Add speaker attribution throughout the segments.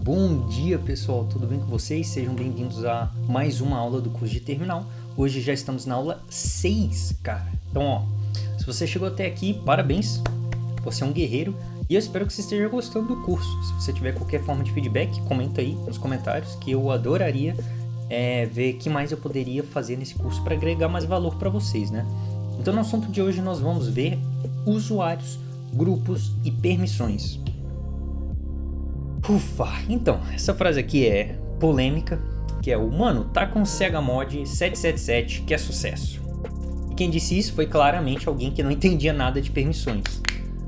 Speaker 1: Bom dia, pessoal, tudo bem com vocês? Sejam bem-vindos a mais uma aula do curso de terminal. Hoje já estamos na aula 6, cara. Então, ó, se você chegou até aqui, parabéns, você é um guerreiro e eu espero que você esteja gostando do curso. Se você tiver qualquer forma de feedback, comenta aí nos comentários que eu adoraria ver o que mais eu poderia fazer nesse curso para agregar mais valor para vocês, né? Então, no assunto de hoje nós vamos ver usuários, grupos e permissões. Ufa, então, essa frase aqui é polêmica, que é o mano, tá com o CHMod 777, que é sucesso. E quem disse isso foi claramente alguém que não entendia nada de permissões.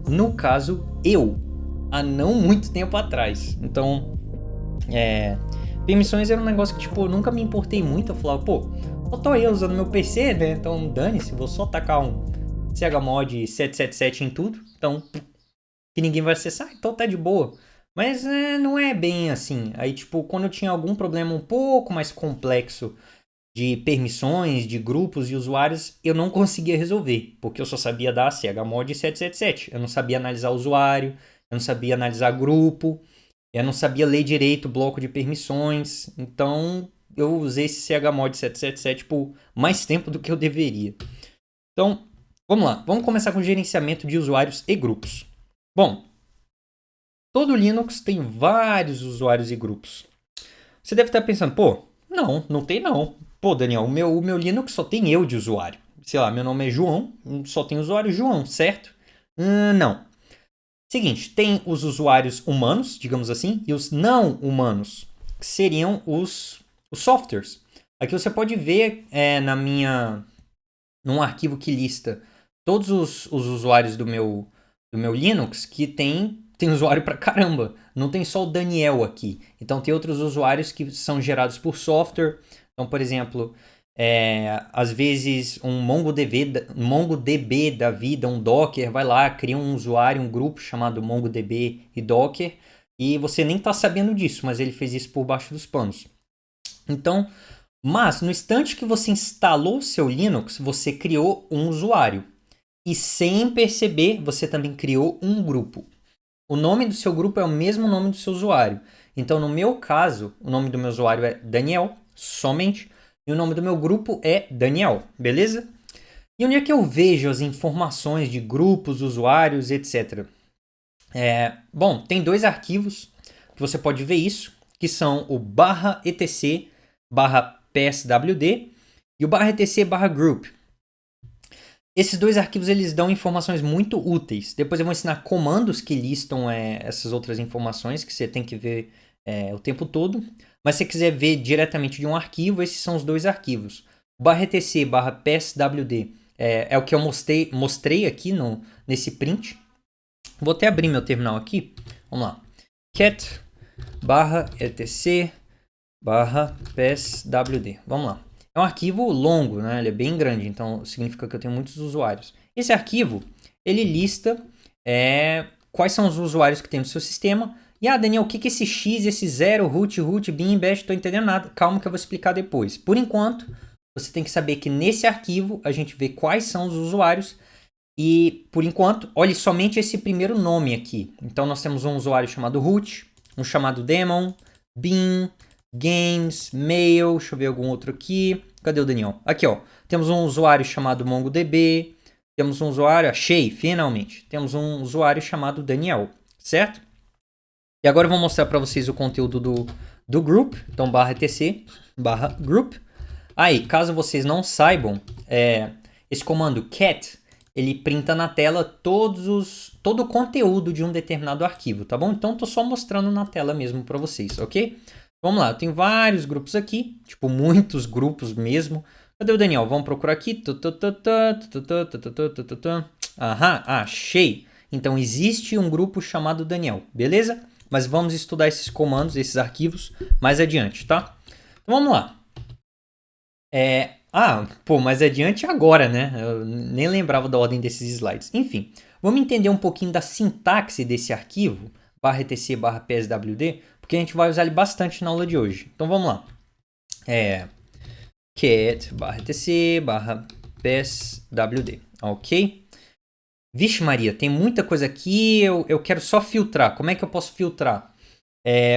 Speaker 1: No caso, eu, há não muito tempo atrás. Então, permissões era um negócio que, tipo, eu nunca me importei muito. Eu falava, pô, só tô eu usando meu PC, né? Então, dane-se, vou só tacar um CHMod 777 em tudo. Então, que ninguém vai acessar, então tá de boa. Mas não é bem assim. Aí, tipo, quando eu tinha algum problema um pouco mais complexo de permissões, de grupos e usuários, eu não conseguia resolver, porque eu só sabia dar chmod 777. Eu não sabia analisar usuário, eu não sabia analisar grupo, eu não sabia ler direito o bloco de permissões. Então, eu usei esse chmod 777 por mais tempo do que eu deveria. Então, vamos lá. Vamos começar com gerenciamento de usuários e grupos. Bom, todo Linux tem vários usuários e grupos. Você deve estar pensando, pô, não tem não. Pô, Daniel, o meu Linux só tem eu de usuário. Sei lá, meu nome é João, só tem usuário João, certo? Não. Seguinte, tem os usuários humanos, digamos assim, e os não humanos, que seriam os softwares. Aqui você pode ver num arquivo que lista todos os usuários do meu Linux que tem usuário pra caramba. Não tem só o Daniel aqui. Então tem outros usuários que são gerados por software. Então, por exemplo, às vezes um MongoDB da vida, um Docker, vai lá, cria um usuário, um grupo chamado MongoDB e Docker. E você nem tá sabendo disso, mas ele fez isso por baixo dos panos. Então, mas no instante que você instalou o seu Linux, você criou um usuário. E sem perceber, você também criou um grupo. O nome do seu grupo é o mesmo nome do seu usuário. Então, no meu caso, o nome do meu usuário é Daniel, somente. E o nome do meu grupo é Daniel, beleza? E onde é que eu vejo as informações de grupos, usuários, etc? Bom, tem dois arquivos que você pode ver isso, que são o /etc /pswd e o /etc /group. Esses dois arquivos eles dão informações muito úteis. Depois eu vou ensinar comandos que listam essas outras informações que você tem que ver o tempo todo. Mas se você quiser ver diretamente de um arquivo, esses são os dois arquivos. O /etc /pswd é o que eu mostrei aqui nesse print. Vou até abrir meu terminal aqui. Vamos lá. cat /etc /pswd. Vamos lá. É um arquivo longo, né? Ele é bem grande, então significa que eu tenho muitos usuários. Esse arquivo, ele lista quais são os usuários que tem no seu sistema. E, Daniel, o que é esse X, esse 0, root, bin, bash, tô entendendo nada. Calma que eu vou explicar depois. Por enquanto, você tem que saber que nesse arquivo a gente vê quais são os usuários. E, por enquanto, olhe somente esse primeiro nome aqui. Então, nós temos um usuário chamado root, um chamado daemon, bin, games, mail, deixa eu ver algum outro aqui. Cadê o Daniel? Aqui, ó. Temos um usuário chamado MongoDB. Temos um usuário, achei, finalmente. Temos um usuário chamado Daniel, certo? E agora eu vou mostrar para vocês o conteúdo do group. Então, /etc /group. Aí, caso vocês não saibam, esse comando cat, ele printa na tela todo o conteúdo de um determinado arquivo, tá bom? Então, tô só mostrando na tela mesmo para vocês, ok? Vamos lá, eu tenho vários grupos aqui, tipo, muitos grupos mesmo. Cadê o Daniel? Vamos procurar aqui. Aham, achei. Então, existe um grupo chamado Daniel, beleza? Mas vamos estudar esses comandos, esses arquivos, mais adiante, tá? Então, vamos lá. Mais adiante agora, né? Eu nem lembrava da ordem desses slides. Enfim, vamos entender um pouquinho da sintaxe desse arquivo, /etc /pswd, porque a gente vai usar ele bastante na aula de hoje. Então vamos lá. Cat /etc /pswd, ok? Vixe Maria, tem muita coisa aqui, eu quero só filtrar. Como é que eu posso filtrar?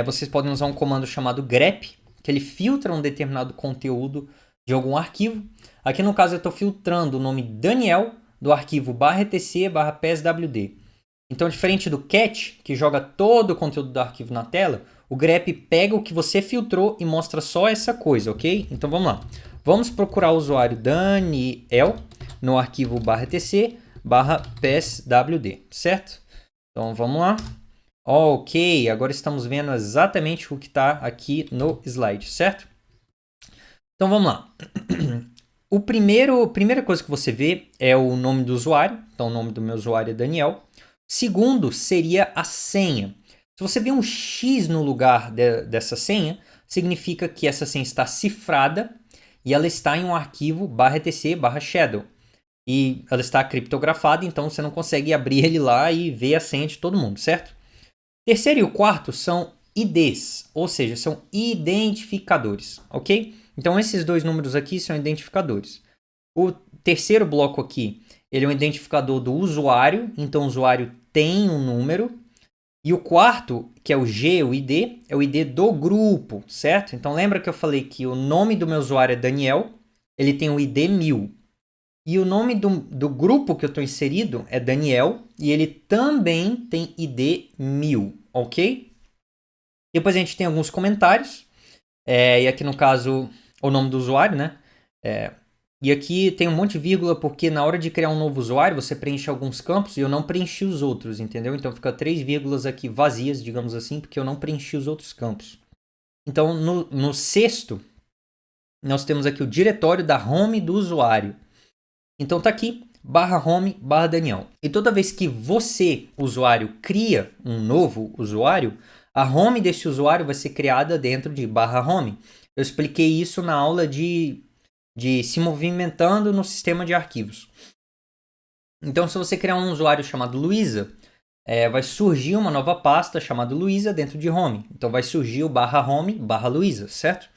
Speaker 1: vocês podem usar um comando chamado grep, que ele filtra um determinado conteúdo de algum arquivo. Aqui no caso eu estou filtrando o nome Daniel do arquivo /etc/pswd. Então, diferente do cat, que joga todo o conteúdo do arquivo na tela, o grep pega o que você filtrou e mostra só essa coisa, ok? Então vamos lá. Vamos procurar o usuário Daniel no arquivo /etc/pswd, certo? Então vamos lá. Ok, agora estamos vendo exatamente o que está aqui no slide, certo? Então vamos lá. A primeira coisa que você vê é o nome do usuário. Então o nome do meu usuário é Daniel. Segundo seria a senha. Se você vê um X no lugar dessa senha, significa que essa senha está cifrada e ela está em um arquivo /etc/shadow. E ela está criptografada, então você não consegue abrir ele lá e ver a senha de todo mundo, certo? Terceiro e o quarto são IDs, ou seja, são identificadores, ok? Então esses dois números aqui são identificadores. O terceiro bloco aqui, ele é um identificador do usuário, então o usuário tem um número. E o quarto, que é o G, o ID, é o ID do grupo, certo? Então lembra que eu falei que o nome do meu usuário é Daniel, ele tem o ID 1000. E o nome do grupo que eu estou inserido é Daniel e ele também tem ID 1000, ok? Depois a gente tem alguns comentários. E aqui no caso, o nome do usuário, né? E aqui tem um monte de vírgula porque na hora de criar um novo usuário, você preenche alguns campos e eu não preenchi os outros, entendeu? Então fica 3 vírgulas aqui vazias, digamos assim, porque eu não preenchi os outros campos. Então no sexto, nós temos aqui o diretório da home do usuário. Então tá aqui, /home, /Daniel. E toda vez que você, usuário, cria um novo usuário, a home desse usuário vai ser criada dentro de /home. Eu expliquei isso na aula de se movimentando no sistema de arquivos. Então, se você criar um usuário chamado Luísa, vai surgir uma nova pasta chamada Luísa dentro de home. Então, vai surgir o /home, /Luísa, certo?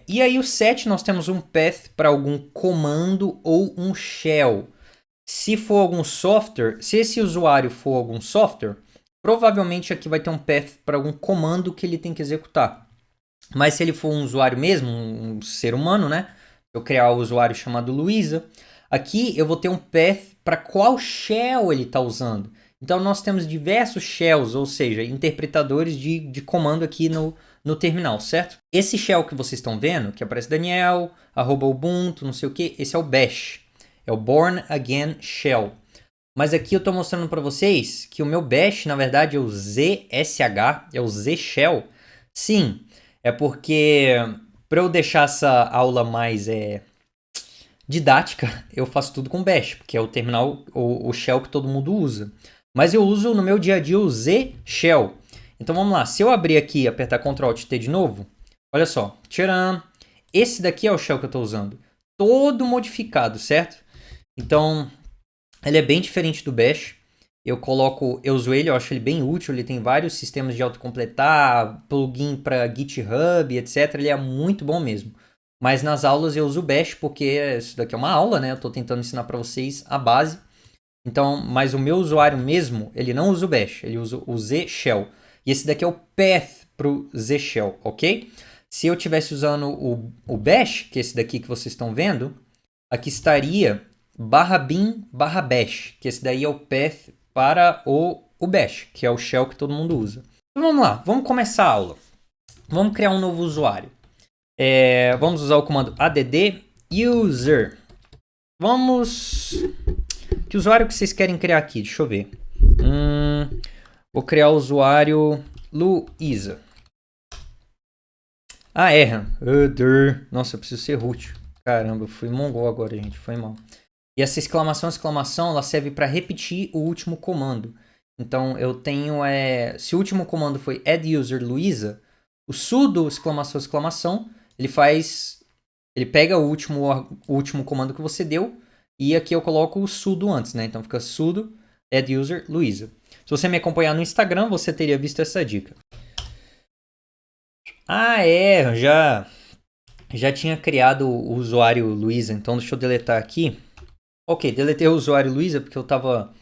Speaker 1: E aí, o 7, nós temos um path para algum comando ou um shell. Se for algum software, se esse usuário for algum software, provavelmente aqui vai ter um path para algum comando que ele tem que executar. Mas se ele for um usuário mesmo, um ser humano, né? Eu criar um usuário chamado Luísa, aqui eu vou ter um path para qual shell ele está usando. Então, nós temos diversos shells, ou seja, interpretadores de comando aqui no terminal, certo? Esse shell que vocês estão vendo, que aparece Daniel, @ubuntu, não sei o que, esse é o bash. É o Born Again Shell. Mas aqui eu estou mostrando para vocês que o meu bash, na verdade, é o ZSH, é o Z Shell. Sim, é porque para eu deixar essa aula mais didática, eu faço tudo com bash, porque é o terminal, o shell que todo mundo usa. Mas eu uso no meu dia a dia o Z Shell. Então vamos lá, se eu abrir aqui e apertar Ctrl Alt T de novo, olha só, tcharam! Esse daqui é o shell que eu estou usando. Todo modificado, certo? Então, ele é bem diferente do bash. Eu uso ele, eu acho ele bem útil. Ele tem vários sistemas de autocompletar, plugin para GitHub, etc. Ele é muito bom mesmo. Mas nas aulas eu uso o bash porque isso daqui é uma aula, né? Eu estou tentando ensinar para vocês a base. Então, mas o meu usuário mesmo, ele não usa o bash, ele usa o Z Shell. E esse daqui é o path para o Z Shell, ok? Se eu estivesse usando o bash, que é esse daqui que vocês estão vendo, aqui estaria /bin/bash, que esse daí é o path para o bash, que é o shell que todo mundo usa. Então vamos lá, vamos começar a aula. Vamos criar um novo usuário. Vamos usar o comando add user. Que usuário que vocês querem criar aqui? Deixa eu ver. Vou criar o usuário Luísa. Nossa, eu preciso ser root. Caramba, eu fui mongol agora, gente. Foi mal. E essa exclamação, ela serve para repetir o último comando. Então, eu tenho... se o último comando foi add user Luísa, o sudo exclamação, ele pega o último comando que você deu e aqui eu coloco o sudo antes, né? Então, fica sudo add user Luísa. Se você me acompanhar no Instagram, você teria visto essa dica. Já tinha criado o usuário Luísa, então deixa eu deletar aqui. Ok, deletei o usuário Luísa porque eu estava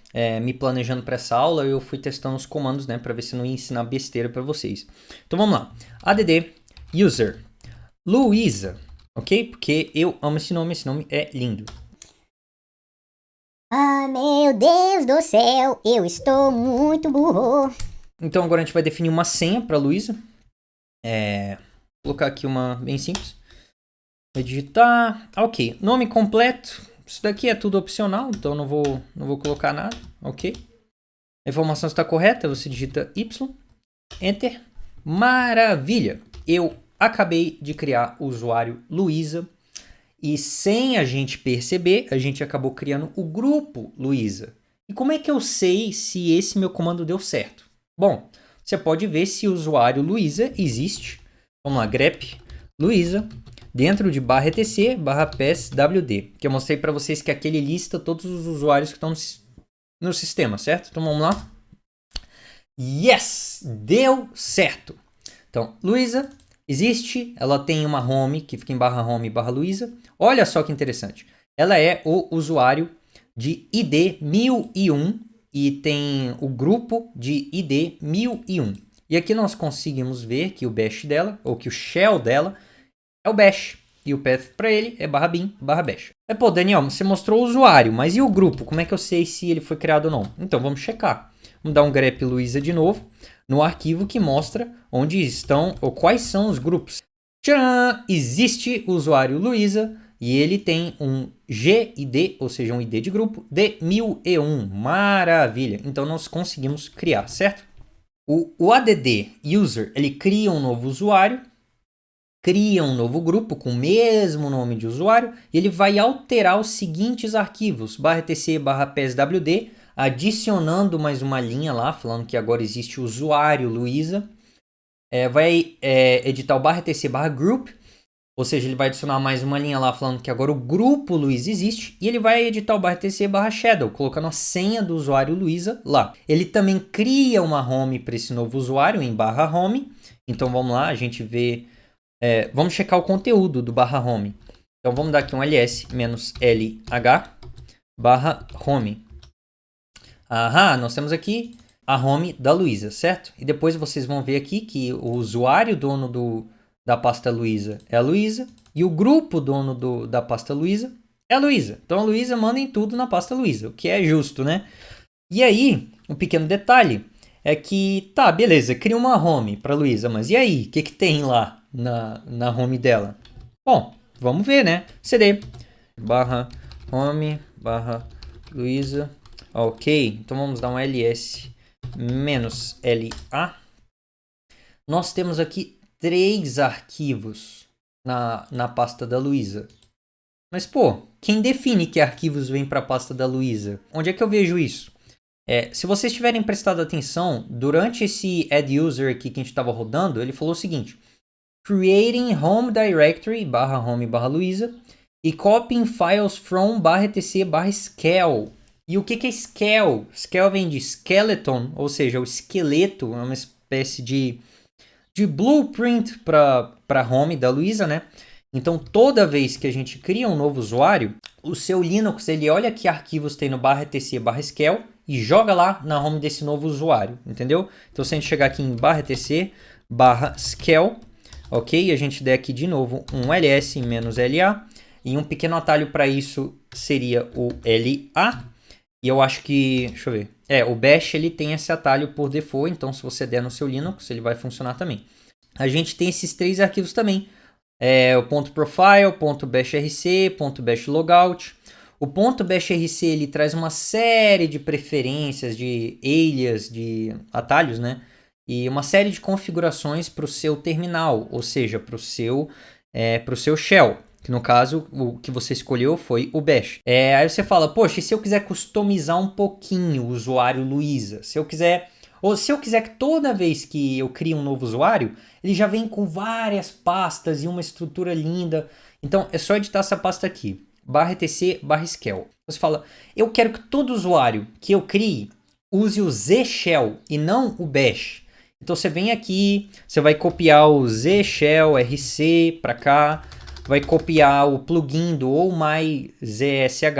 Speaker 1: me planejando para essa aula, eu fui testando os comandos, né, para ver se não ia ensinar besteira para vocês. Então vamos lá. add user Luísa, ok? Porque eu amo esse nome é lindo.
Speaker 2: Ah, meu Deus do céu, eu estou muito burro.
Speaker 1: Então agora a gente vai definir uma senha para Luísa. Vou colocar aqui uma bem simples. Vai digitar, ok. Nome completo. Isso daqui é tudo opcional, então não vou colocar nada, ok? A informação está correta, você digita Y, Enter. Maravilha! Eu acabei de criar o usuário Luísa e sem a gente perceber, a gente acabou criando o grupo Luísa. E como é que eu sei se esse meu comando deu certo? Bom, você pode ver se o usuário Luísa existe. Vamos lá, grep Luísa dentro de /etc /passwd, que eu mostrei para vocês que aqui ele lista todos os usuários que estão no sistema, certo? Então vamos lá. Yes! Deu certo! Então, Luísa existe, ela tem uma home que fica em /home /Luísa. Olha só que interessante. Ela é o usuário de ID 1001 e tem o grupo de ID 1001. E aqui nós conseguimos ver que o bash dela, ou que o shell dela, é o bash. E o path para ele é /bin /bash. Pô, Daniel, você mostrou o usuário, mas e o grupo? Como é que eu sei se ele foi criado ou não? Então vamos checar. Vamos dar um grep Luísa de novo no arquivo que mostra onde estão ou quais são os grupos. Tcharam! Existe o usuário Luísa e ele tem um GID, ou seja, um ID de grupo de 1001. Maravilha! Então nós conseguimos criar, certo? O add user, ele cria um novo usuário, cria um novo grupo com o mesmo nome de usuário e ele vai alterar os seguintes arquivos, /etc /passwd, adicionando mais uma linha lá, falando que agora existe o usuário Luísa. Vai editar o /etc /group, ou seja, ele vai adicionar mais uma linha lá, falando que agora o grupo Luísa existe. E ele vai editar o /etc /shadow, colocando a senha do usuário Luísa lá. Ele também cria uma home para esse novo usuário em /home. Então vamos lá, a gente vê... vamos checar o conteúdo do /home. Então vamos dar aqui um ls-lh /home. Aham, nós temos aqui a home da Luísa, certo? E depois vocês vão ver aqui que o usuário dono da pasta Luísa é a Luísa e o grupo dono da pasta Luísa é a Luísa. Então a Luísa manda em tudo na pasta Luísa, o que é justo, né? E aí, um pequeno detalhe é que, tá, beleza, cria uma home para Luísa, mas e aí? O que tem lá na home dela? Bom, vamos ver, né? cd /home /Luísa. Ok, então vamos dar um ls-la. Nós temos aqui 3 arquivos na pasta da Luísa. Mas, pô, quem define que arquivos vêm para a pasta da Luísa? Onde é que eu vejo isso? Se vocês tiverem prestado atenção, durante esse add user aqui que a gente estava rodando, ele falou o seguinte: creating home directory /home /Luísa e copying files from /etc /scale. E o que é scale? Scale vem de skeleton, ou seja, o esqueleto, é uma espécie de blueprint para home da Luísa, né? Então, toda vez que a gente cria um novo usuário, o seu Linux, ele olha que arquivos tem no /etc /scale e joga lá na home desse novo usuário, entendeu? Então, se a gente chegar aqui em /etc /scale, ok? A gente der aqui de novo um ls-la e um pequeno atalho para isso seria o LA. E eu acho que, deixa eu ver, o bash ele tem esse atalho por default, então se você der no seu Linux, ele vai funcionar também. A gente tem esses 3 arquivos também, o .profile, .bashrc, .bashlogout. O .bashrc ele traz uma série de preferências, de alias, de atalhos, né? E uma série de configurações para o seu terminal, ou seja, para o seu shell. Que no caso, o que você escolheu foi o bash. Aí você fala, poxa, e se eu quiser customizar um pouquinho o usuário Luísa? Se eu quiser que toda vez que eu crio um novo usuário, ele já vem com várias pastas e uma estrutura linda. Então, é só editar essa pasta aqui, /etc /scale. Você fala, eu quero que todo usuário que eu crie use o Z-Shell e não o bash. Então, você vem aqui, você vai copiar o Z-Shell RC para cá, vai copiar o plugin do OhmyZSH,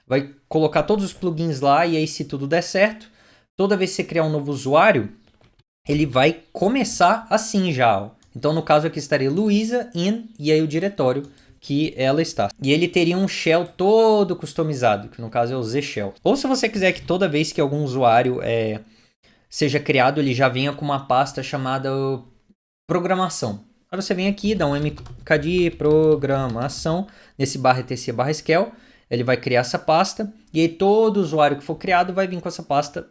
Speaker 1: vai colocar todos os plugins lá e aí se tudo der certo, toda vez que você criar um novo usuário, ele vai começar assim já, ó. Então no caso aqui estaria Luísa in e aí o diretório que ela está. E ele teria um shell todo customizado, que no caso é o Z Shell. Ou se você quiser que toda vez que algum usuário seja criado, ele já venha com uma pasta chamada programação. Aí você vem aqui, dá um mkd programação, nesse /etc/scale, ele vai criar essa pasta, e aí todo usuário que for criado vai vir com essa pasta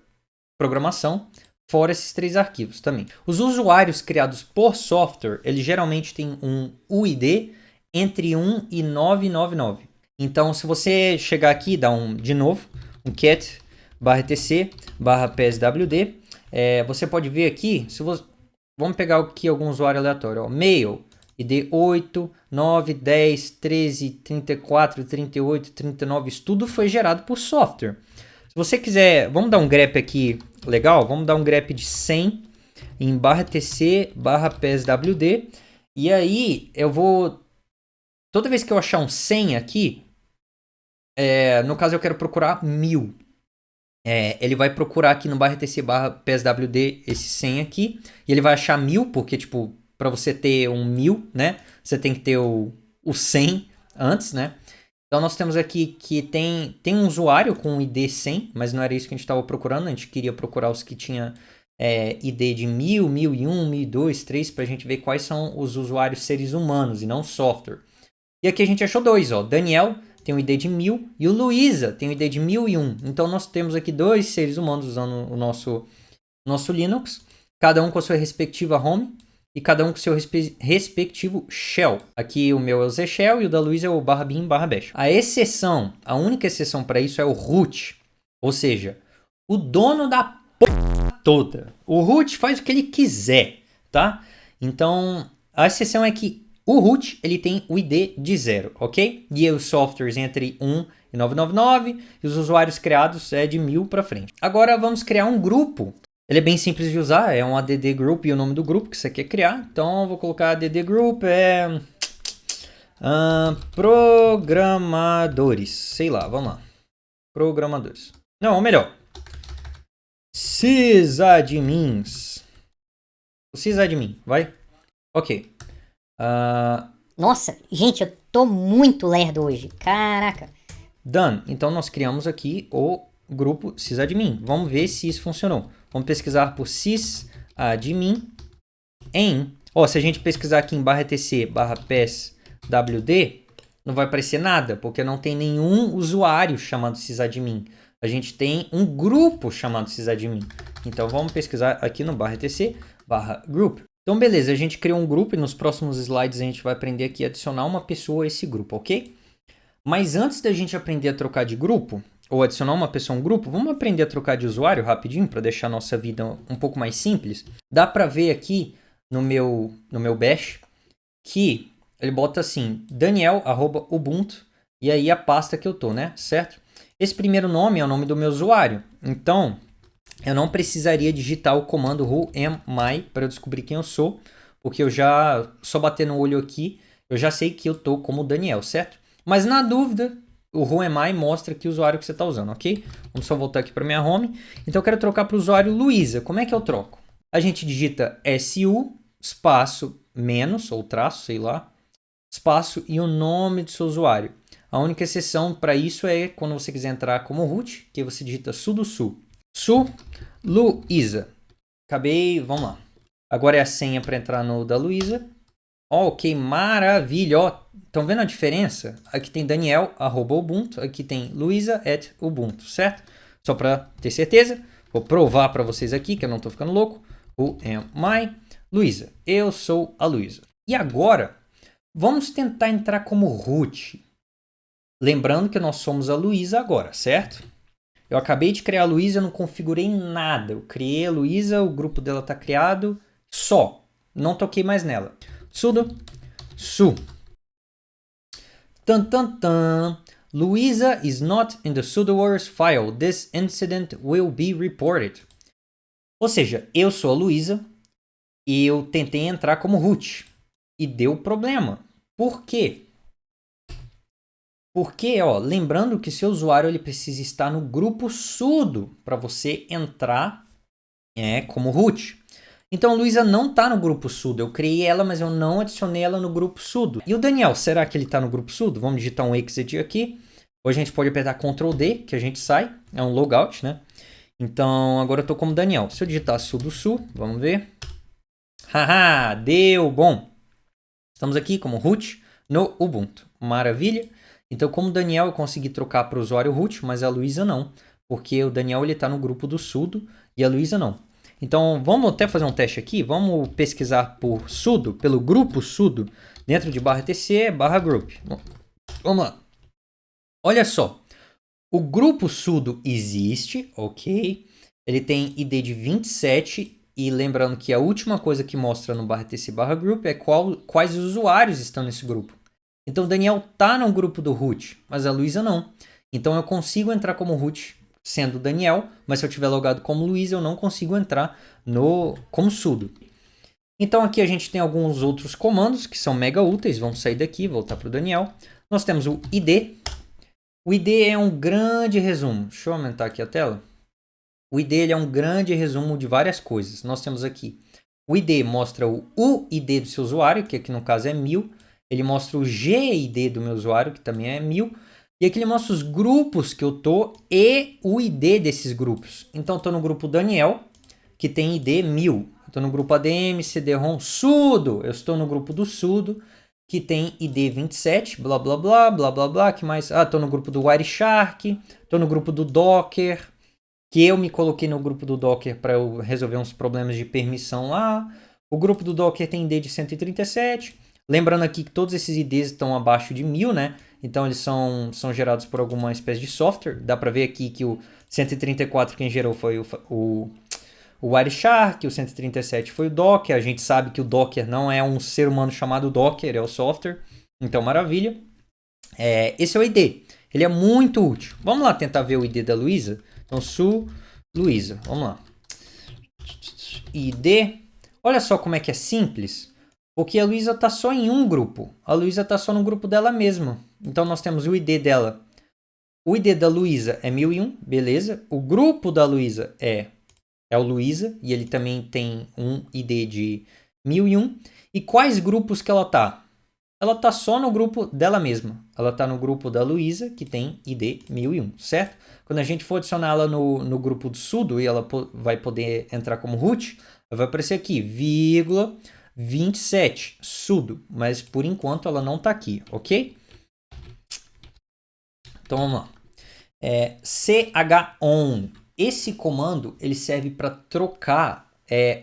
Speaker 1: programação, fora esses 3 arquivos também. Os usuários criados por software, eles geralmente têm um UID entre 1 e 999. Então, se você chegar aqui, dá de novo, um cat /etc/pswd, você pode ver aqui, vamos pegar aqui algum usuário aleatório, ó, mail, ID 8, 9, 10, 13, 34, 38, 39, isso tudo foi gerado por software. Se você quiser, vamos dar um grep aqui legal, vamos dar um grep de 100 em /tc/pswd, e aí eu vou, toda vez que eu achar um 100 aqui, no caso eu quero procurar 1000. Ele vai procurar aqui no /tc/pswd esse 100 aqui, e ele vai achar 1000, porque, tipo, para você ter um 1000, né, você tem que ter o 100 antes, né? Então nós temos aqui que tem um usuário com ID 100, mas não era isso que a gente estava procurando, a gente queria procurar os que tinha ID de 1000, 1001, 1002, 3, para a gente ver quais são os usuários seres humanos e não software. E aqui a gente achou 2, ó, Daniel tem o ID de 1000 e o Luísa tem o ID de 1001. Então nós temos aqui 2 seres humanos usando o nosso Linux, cada um com a sua respectiva home e cada um com o seu respectivo shell. Aqui o meu é o Z Shell e o da Luísa é o /bin/bash. A única exceção para isso é o root, ou seja, o dono da porra toda. O root faz o que ele quiser, tá? Então a exceção é que o root, ele tem o ID de 0, ok? E os softwares entre 1 e 999, e os usuários criados de 1000 para frente. Agora vamos criar um grupo. Ele é bem simples de usar, é um add group e o nome do grupo que você quer criar. Então eu vou colocar add group, programadores, sei lá, vamos lá. Programadores. Não, ou melhor, sysadmins. O sysadmin, vai? Ok.
Speaker 2: Nossa, gente, eu tô muito lerdo hoje. Caraca.
Speaker 1: Done. Então nós criamos aqui o grupo sysadmin. Vamos ver se isso funcionou. Vamos pesquisar por sysadmin em... se a gente pesquisar aqui em /etc/pswd, não vai aparecer nada, porque não tem nenhum usuário chamado sysadmin. A gente tem um grupo chamado sysadmin. Então vamos pesquisar aqui no /etc/group. Então beleza, a gente criou um grupo e nos próximos slides a gente vai aprender aqui a adicionar uma pessoa a esse grupo, ok? Mas antes da gente aprender a trocar de grupo, ou adicionar uma pessoa a um grupo, vamos aprender a trocar de usuário rapidinho para deixar a nossa vida um pouco mais simples. Dá para ver aqui no meu bash que ele bota assim, Daniel@ubuntu, e aí a pasta que eu tô, né? Certo? Esse primeiro nome é o nome do meu usuário, então eu não precisaria digitar o comando who am I para eu descobrir quem eu sou, porque eu já, só bater no olho aqui, eu já sei que eu tô como Daniel, certo? Mas na dúvida, o who am I mostra que usuário que você está usando, ok? Vamos só voltar aqui para minha home. Então eu quero trocar para o usuário Luísa. Como é que eu troco? A gente digita SU, espaço, menos, ou traço, sei lá, espaço e o nome do seu usuário. A única exceção para isso é quando você quiser entrar como root, que você digita sudo su. Su, Luísa. Acabei, vamos lá. Agora é a senha para entrar no da Luísa. Ok, maravilha. Estão vendo a diferença? Aqui tem Daniel, @ubuntu. Aqui tem Luísa, @ubuntu, certo? Só para ter certeza. Vou provar para vocês aqui que eu não estou ficando louco. Who am I? Luísa. Eu sou a Luísa. E agora, vamos tentar entrar como root. Lembrando que nós somos a Luísa agora, certo? Eu acabei de criar a Luísa, eu não configurei nada. Eu criei a Luísa, o grupo dela está criado, só. Não toquei mais nela. Sudo su. Tan tan tan. Luísa is not in the sudoers file. This incident will be reported. Ou seja, eu sou a Luísa e eu tentei entrar como root e deu problema. Por quê? Porque, ó, lembrando que seu usuário ele precisa estar no grupo sudo para você entrar como root. Então, a Luísa não está no grupo sudo. Eu criei ela, mas eu não adicionei ela no grupo sudo. E o Daniel, será que ele está no grupo sudo? Vamos digitar um exit aqui. Ou a gente pode apertar Ctrl D, que a gente sai. É um logout, né? Então, agora eu estou como Daniel. Se eu digitar sudo su, vamos ver. Haha, deu bom. Estamos aqui como root no Ubuntu. Maravilha. Então, como Daniel, eu consegui trocar para o usuário root, mas a Luísa não. Porque o Daniel está no grupo do sudo e a Luísa não. Então, vamos até fazer um teste aqui. Vamos pesquisar por sudo, pelo grupo sudo, dentro de /tc /group. Vamos lá. Olha só. O grupo sudo existe, ok? Ele tem ID de 27 e lembrando que a última coisa que mostra no /tc /group é quais usuários estão nesse grupo. Então, o Daniel tá no grupo do root, mas a Luísa não. Então, eu consigo entrar como root sendo Daniel, mas se eu tiver logado como Luísa, eu não consigo entrar como sudo. Então, aqui a gente tem alguns outros comandos que são mega úteis. Vamos sair daqui, voltar para o Daniel. Nós temos o ID. O ID é um grande resumo. Deixa eu aumentar aqui a tela. O ID ele é um grande resumo de várias coisas. Nós temos aqui o ID mostra o UID do seu usuário, que aqui no caso é 1000. Ele mostra o GID do meu usuário, que também é 1000. E aqui ele mostra os grupos que eu tô e o ID desses grupos. Então, eu tô no grupo Daniel, que tem ID 1000. Estou no grupo ADM, CD-ROM, sudo. Eu estou no grupo do sudo, que tem ID 27, blá, blá, blá, blá, blá, blá. Que mais? Estou no grupo do Wireshark. Estou no grupo do Docker, que eu me coloquei no grupo do Docker para eu resolver uns problemas de permissão lá. O grupo do Docker tem ID de 137. Lembrando aqui que todos esses IDs estão abaixo de 1000, né? Então eles são gerados por alguma espécie de software. Dá para ver aqui que o 134 quem gerou foi o Wireshark, o 137 foi o Docker. A gente sabe que o Docker não é um ser humano chamado Docker, é o software. Então, maravilha. Esse é o ID. Ele é muito útil. Vamos lá tentar ver o ID da Luísa? Então, su Luísa. Vamos lá. ID. Olha só como é que é simples. Porque a Luísa está só em um grupo. A Luísa está só no grupo dela mesma. Então, nós temos o ID dela. O ID da Luísa é 1001, beleza. O grupo da Luísa é o Luísa. E ele também tem um ID de 1001. E quais grupos que ela tá? Ela tá só no grupo dela mesma. Ela tá no grupo da Luísa, que tem ID 1001, certo? Quando a gente for adicioná-la no grupo do sudo e ela vai poder entrar como root, vai aparecer aqui, vírgula 27, sudo. Mas por enquanto ela não tá aqui, ok? Então vamos lá. chon. Esse comando ele serve para trocar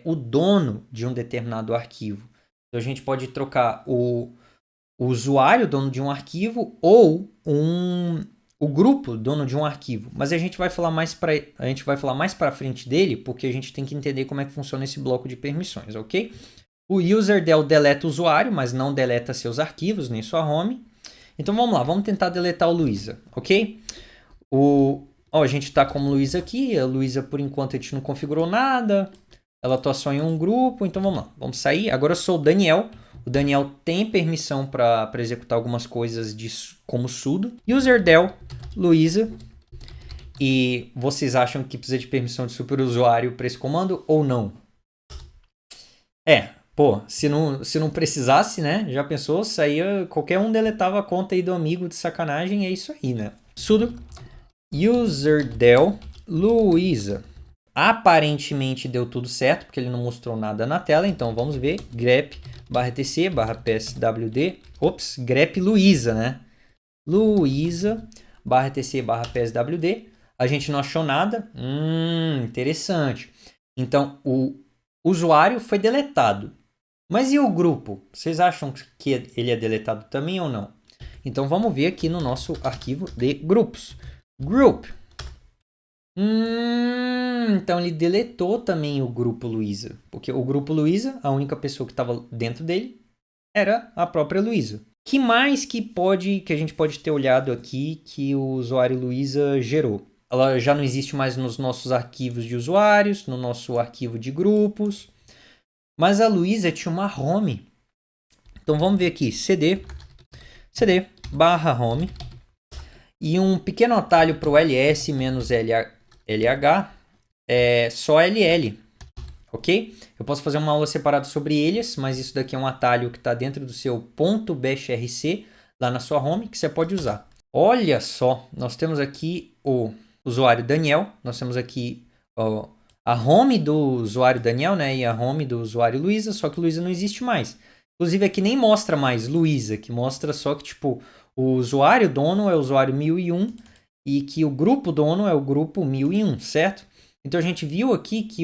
Speaker 1: o dono de um determinado arquivo. Então a gente pode trocar o usuário, dono de um arquivo, ou o grupo, dono de um arquivo. Mas a gente vai falar mais para frente dele, porque a gente tem que entender como é que funciona esse bloco de permissões, ok? O userdel deleta o usuário, mas não deleta seus arquivos, nem sua home. Então vamos lá, vamos tentar deletar o Luísa, ok? A gente está como Luísa aqui, a Luísa por enquanto a gente não configurou nada, ela está só em um grupo, então vamos lá, vamos sair. Agora eu sou o Daniel. O Daniel tem permissão para executar algumas coisas como sudo. Userdel, Luísa. E vocês acham que precisa de permissão de superusuário para esse comando ou não? Se não precisasse, né? Já pensou? Saía, qualquer um deletava a conta aí do amigo de sacanagem, é isso aí, né? Sudo userdel Luísa. Aparentemente deu tudo certo, porque ele não mostrou nada na tela. Então vamos ver. grep /tc /pswd. Ops, grep Luísa, né? Luísa /tc /pswd. A gente não achou nada. Interessante. Então o usuário foi deletado. Mas e o grupo? Vocês acham que ele é deletado também ou não? Então vamos ver aqui no nosso arquivo de grupos. Group. Então ele deletou também o grupo Luísa. Porque o grupo Luísa, a única pessoa que estava dentro dele era a própria Luísa. Que mais que a gente pode ter olhado aqui que o usuário Luísa gerou? Ela já não existe mais nos nossos arquivos de usuários, no nosso arquivo de grupos. Mas a Luísa tinha uma home. Então vamos ver aqui, cd /home. E um pequeno atalho para o ls menos LH é só LL, ok? Eu posso fazer uma aula separada sobre eles, mas isso daqui é um atalho que está dentro do seu .bashrc, lá na sua home, que você pode usar. Olha só, nós temos aqui o usuário Daniel, nós temos aqui a home do usuário Daniel, né, e a home do usuário Luísa, só que Luísa não existe mais. Inclusive aqui nem mostra mais Luísa, que mostra só que tipo o usuário dono é o usuário 1001 e que o grupo dono é o grupo 1001, certo? Então a gente viu aqui que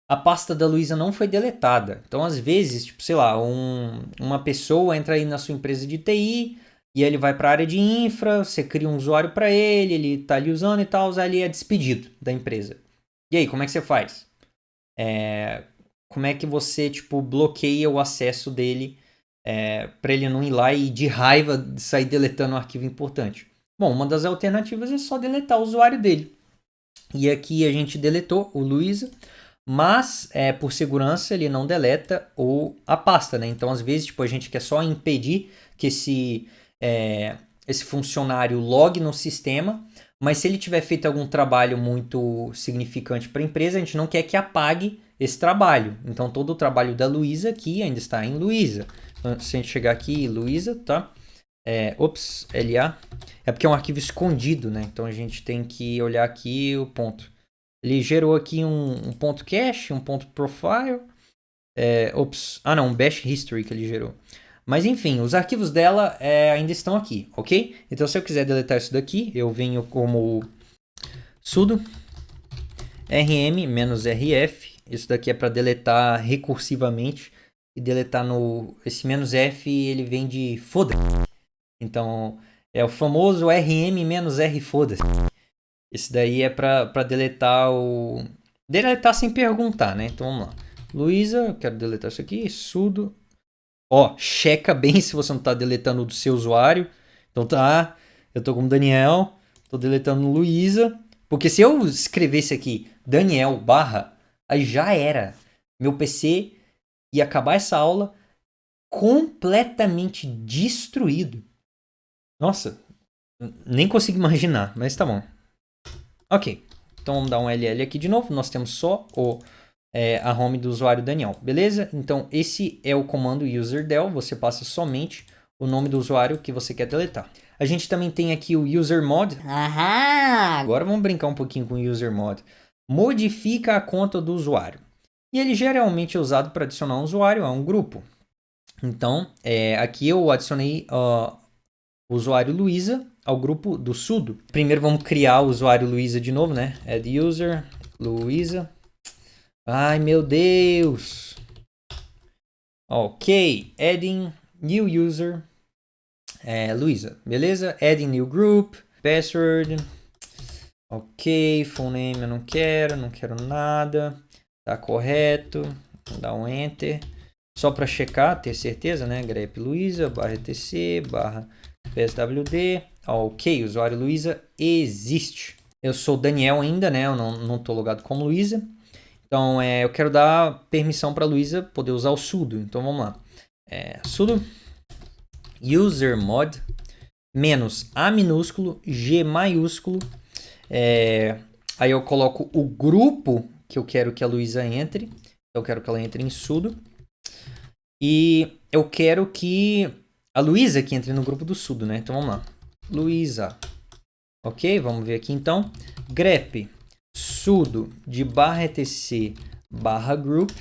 Speaker 1: a pasta da Luísa não foi deletada. Então às vezes, tipo, sei lá, uma pessoa entra aí na sua empresa de TI e ele vai para a área de infra, você cria um usuário para ele tá ali usando e tal, aí ele é despedido da empresa. E aí, como é que você faz? Como é que você, tipo, bloqueia o acesso dele para ele não ir lá e de raiva sair deletando um arquivo importante? Bom, uma das alternativas é só deletar o usuário dele. E aqui a gente deletou o Luísa, mas por segurança ele não deleta a pasta, né? Então às vezes tipo, a gente quer só impedir que esse funcionário logue no sistema, mas se ele tiver feito algum trabalho muito significante para a empresa, a gente não quer que apague esse trabalho. Então todo o trabalho da Luísa aqui ainda está em Luísa. Então, se a gente chegar aqui, Luísa, tá? LA. É porque é um arquivo escondido, né? Então a gente tem que olhar aqui o ponto. Ele gerou aqui um ponto cache, um ponto profile. Um bash history que ele gerou. Mas enfim, os arquivos dela ainda estão aqui, ok? Então se eu quiser deletar isso daqui, eu venho como sudo rm-rf. Isso daqui é para deletar recursivamente. E deletar esse "-f", ele vem de foda. Então é o famoso rm-r foda-se. Esse daí é para deletar deletar sem perguntar, né? Então vamos lá. Luísa, eu quero deletar isso aqui. Sudo. Checa bem se você não está deletando do seu usuário. Então tá, eu tô como Daniel, tô deletando Luísa. Porque se eu escrevesse aqui Daniel barra, aí já era. Meu PC ia acabar essa aula completamente destruído. Nossa, nem consigo imaginar, mas tá bom. Ok, então vamos dar um LL aqui de novo. Nós temos só a home do usuário Daniel, beleza? Então esse é o comando userdel. Você passa somente o nome do usuário que você quer deletar. A gente também tem aqui o usermod. Agora vamos brincar um pouquinho com o usermod. Modifica a conta do usuário. E ele geralmente é usado para adicionar um usuário a um grupo. Então, aqui eu adicionei o usuário Luísa ao grupo do sudo. Primeiro vamos criar o usuário Luísa de novo, né? Add user, Luísa. Ai, meu Deus! Ok, adding new user, Luísa, beleza? Adding new group, password. Ok, full name eu não quero nada. Tá correto, vou dar um enter. Só para checar, ter certeza, né? grep Luísa, /etc, /pswd. Ok, usuário Luísa existe. Eu sou Daniel ainda, né? Eu não tô logado como Luísa. Então, eu quero dar permissão para a Luísa poder usar o sudo. Então, vamos lá. Sudo usermod menos A minúsculo, G maiúsculo. Aí eu coloco o grupo que eu quero que a Luísa entre. Eu quero que ela entre em sudo. E eu quero que a Luísa que entre no grupo do sudo, né? Então, vamos lá. Luísa. Ok, vamos ver aqui então. grep sudo de /etc /group.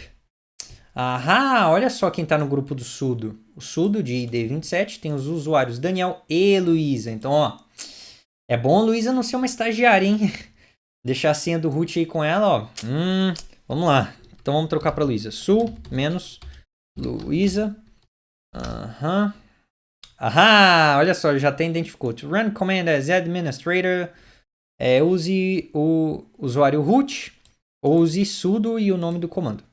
Speaker 1: Olha só quem está no grupo do sudo. O sudo de ID27 tem os usuários Daniel e Luísa. Então, é bom a Luísa não ser uma estagiária, hein? Deixar a senha do root aí com ela, vamos lá. Então vamos trocar para Luísa. Sul menos Luísa. Olha só, já até identificou. To run command as administrator. Use o usuário root ou use sudo e o nome do comando.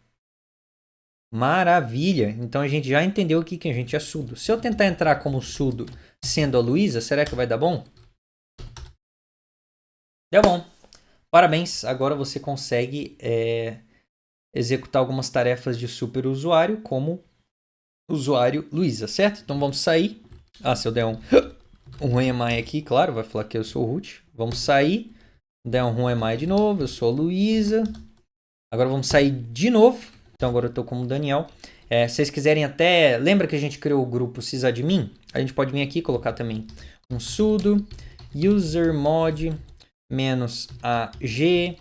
Speaker 1: Maravilha! Então a gente já entendeu aqui que a gente é sudo. Se eu tentar entrar como sudo sendo a Luísa, será que vai dar bom? Deu bom. Parabéns! Agora você consegue executar algumas tarefas de super usuário como usuário Luísa, certo? Então vamos sair. Se eu der um um EMI aqui, claro, vai falar que eu sou o root. Vamos sair, dar um EMI de novo, eu sou a Luísa. Agora vamos sair de novo, então agora eu estou como Daniel. Se vocês quiserem até, lembra que a gente criou o grupo sysadmin? A gente pode vir aqui e colocar também um sudo usermod -ag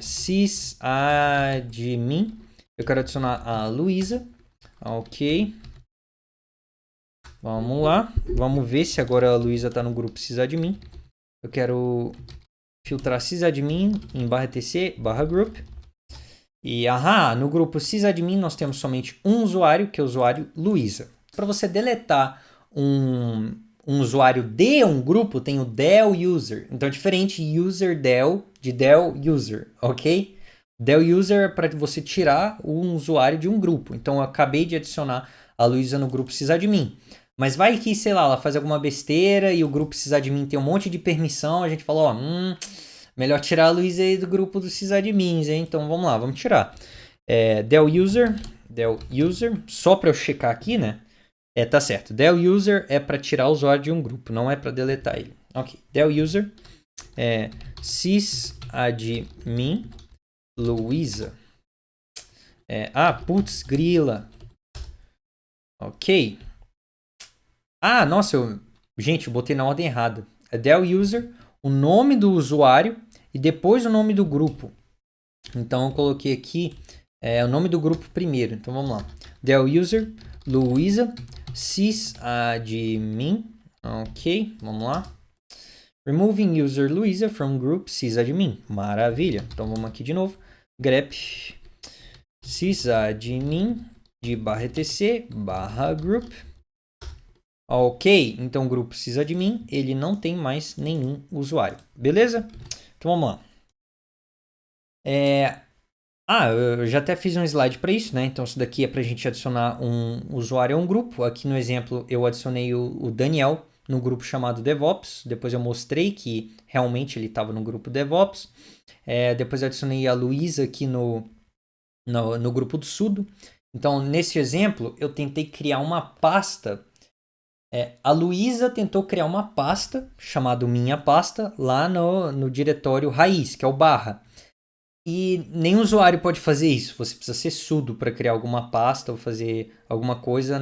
Speaker 1: sysadmin. Eu quero adicionar a Luísa. Ok. Vamos lá. Vamos ver se agora a Luísa está no grupo sysadmin. Eu quero filtrar sysadmin em /tc /group. E no grupo sysadmin nós temos somente um usuário, que é o usuário Luísa. Para você deletar um usuário de um grupo, tem o del user. Então é diferente user del de del user, ok? Del user é para você tirar um usuário de um grupo. Então eu acabei de adicionar a Luísa no grupo sysadmin. Mas vai que, sei lá, ela faz alguma besteira e o grupo sysadmin tem um monte de permissão, a gente fala, melhor tirar a Luísa aí do grupo dos sysadmins, hein? Então vamos lá, vamos tirar. Del user, só para eu checar aqui, né? Tá certo. Del user é para tirar o usuário de um grupo, não é para deletar ele. Ok, del user sysadmin Luísa. Putz, grila. Ok. Nossa, gente, eu botei na ordem errada. É del user, o nome do usuário e depois o nome do grupo. Então eu coloquei aqui o nome do grupo primeiro. Então vamos lá. Del user Luísa sysadmin. Ok, vamos lá. Removing user Luísa from group sysadmin. Maravilha. Então vamos aqui de novo. grep sysadmin de /tc /group. Ok, então o grupo sysadmin, ele não tem mais nenhum usuário. Beleza? Então vamos lá. Eu já até fiz um slide para isso, né? Então isso daqui é para a gente adicionar um usuário a um grupo. Aqui no exemplo eu adicionei o Daniel no grupo chamado DevOps. Depois eu mostrei que realmente ele estava no grupo DevOps. Depois eu adicionei a Luísa aqui no grupo do sudo. Então nesse exemplo eu tentei criar uma pasta. A Luísa tentou criar uma pasta chamada minha pasta lá no diretório raiz, que é o /. E nenhum usuário pode fazer isso. Você precisa ser sudo para criar alguma pasta ou fazer alguma coisa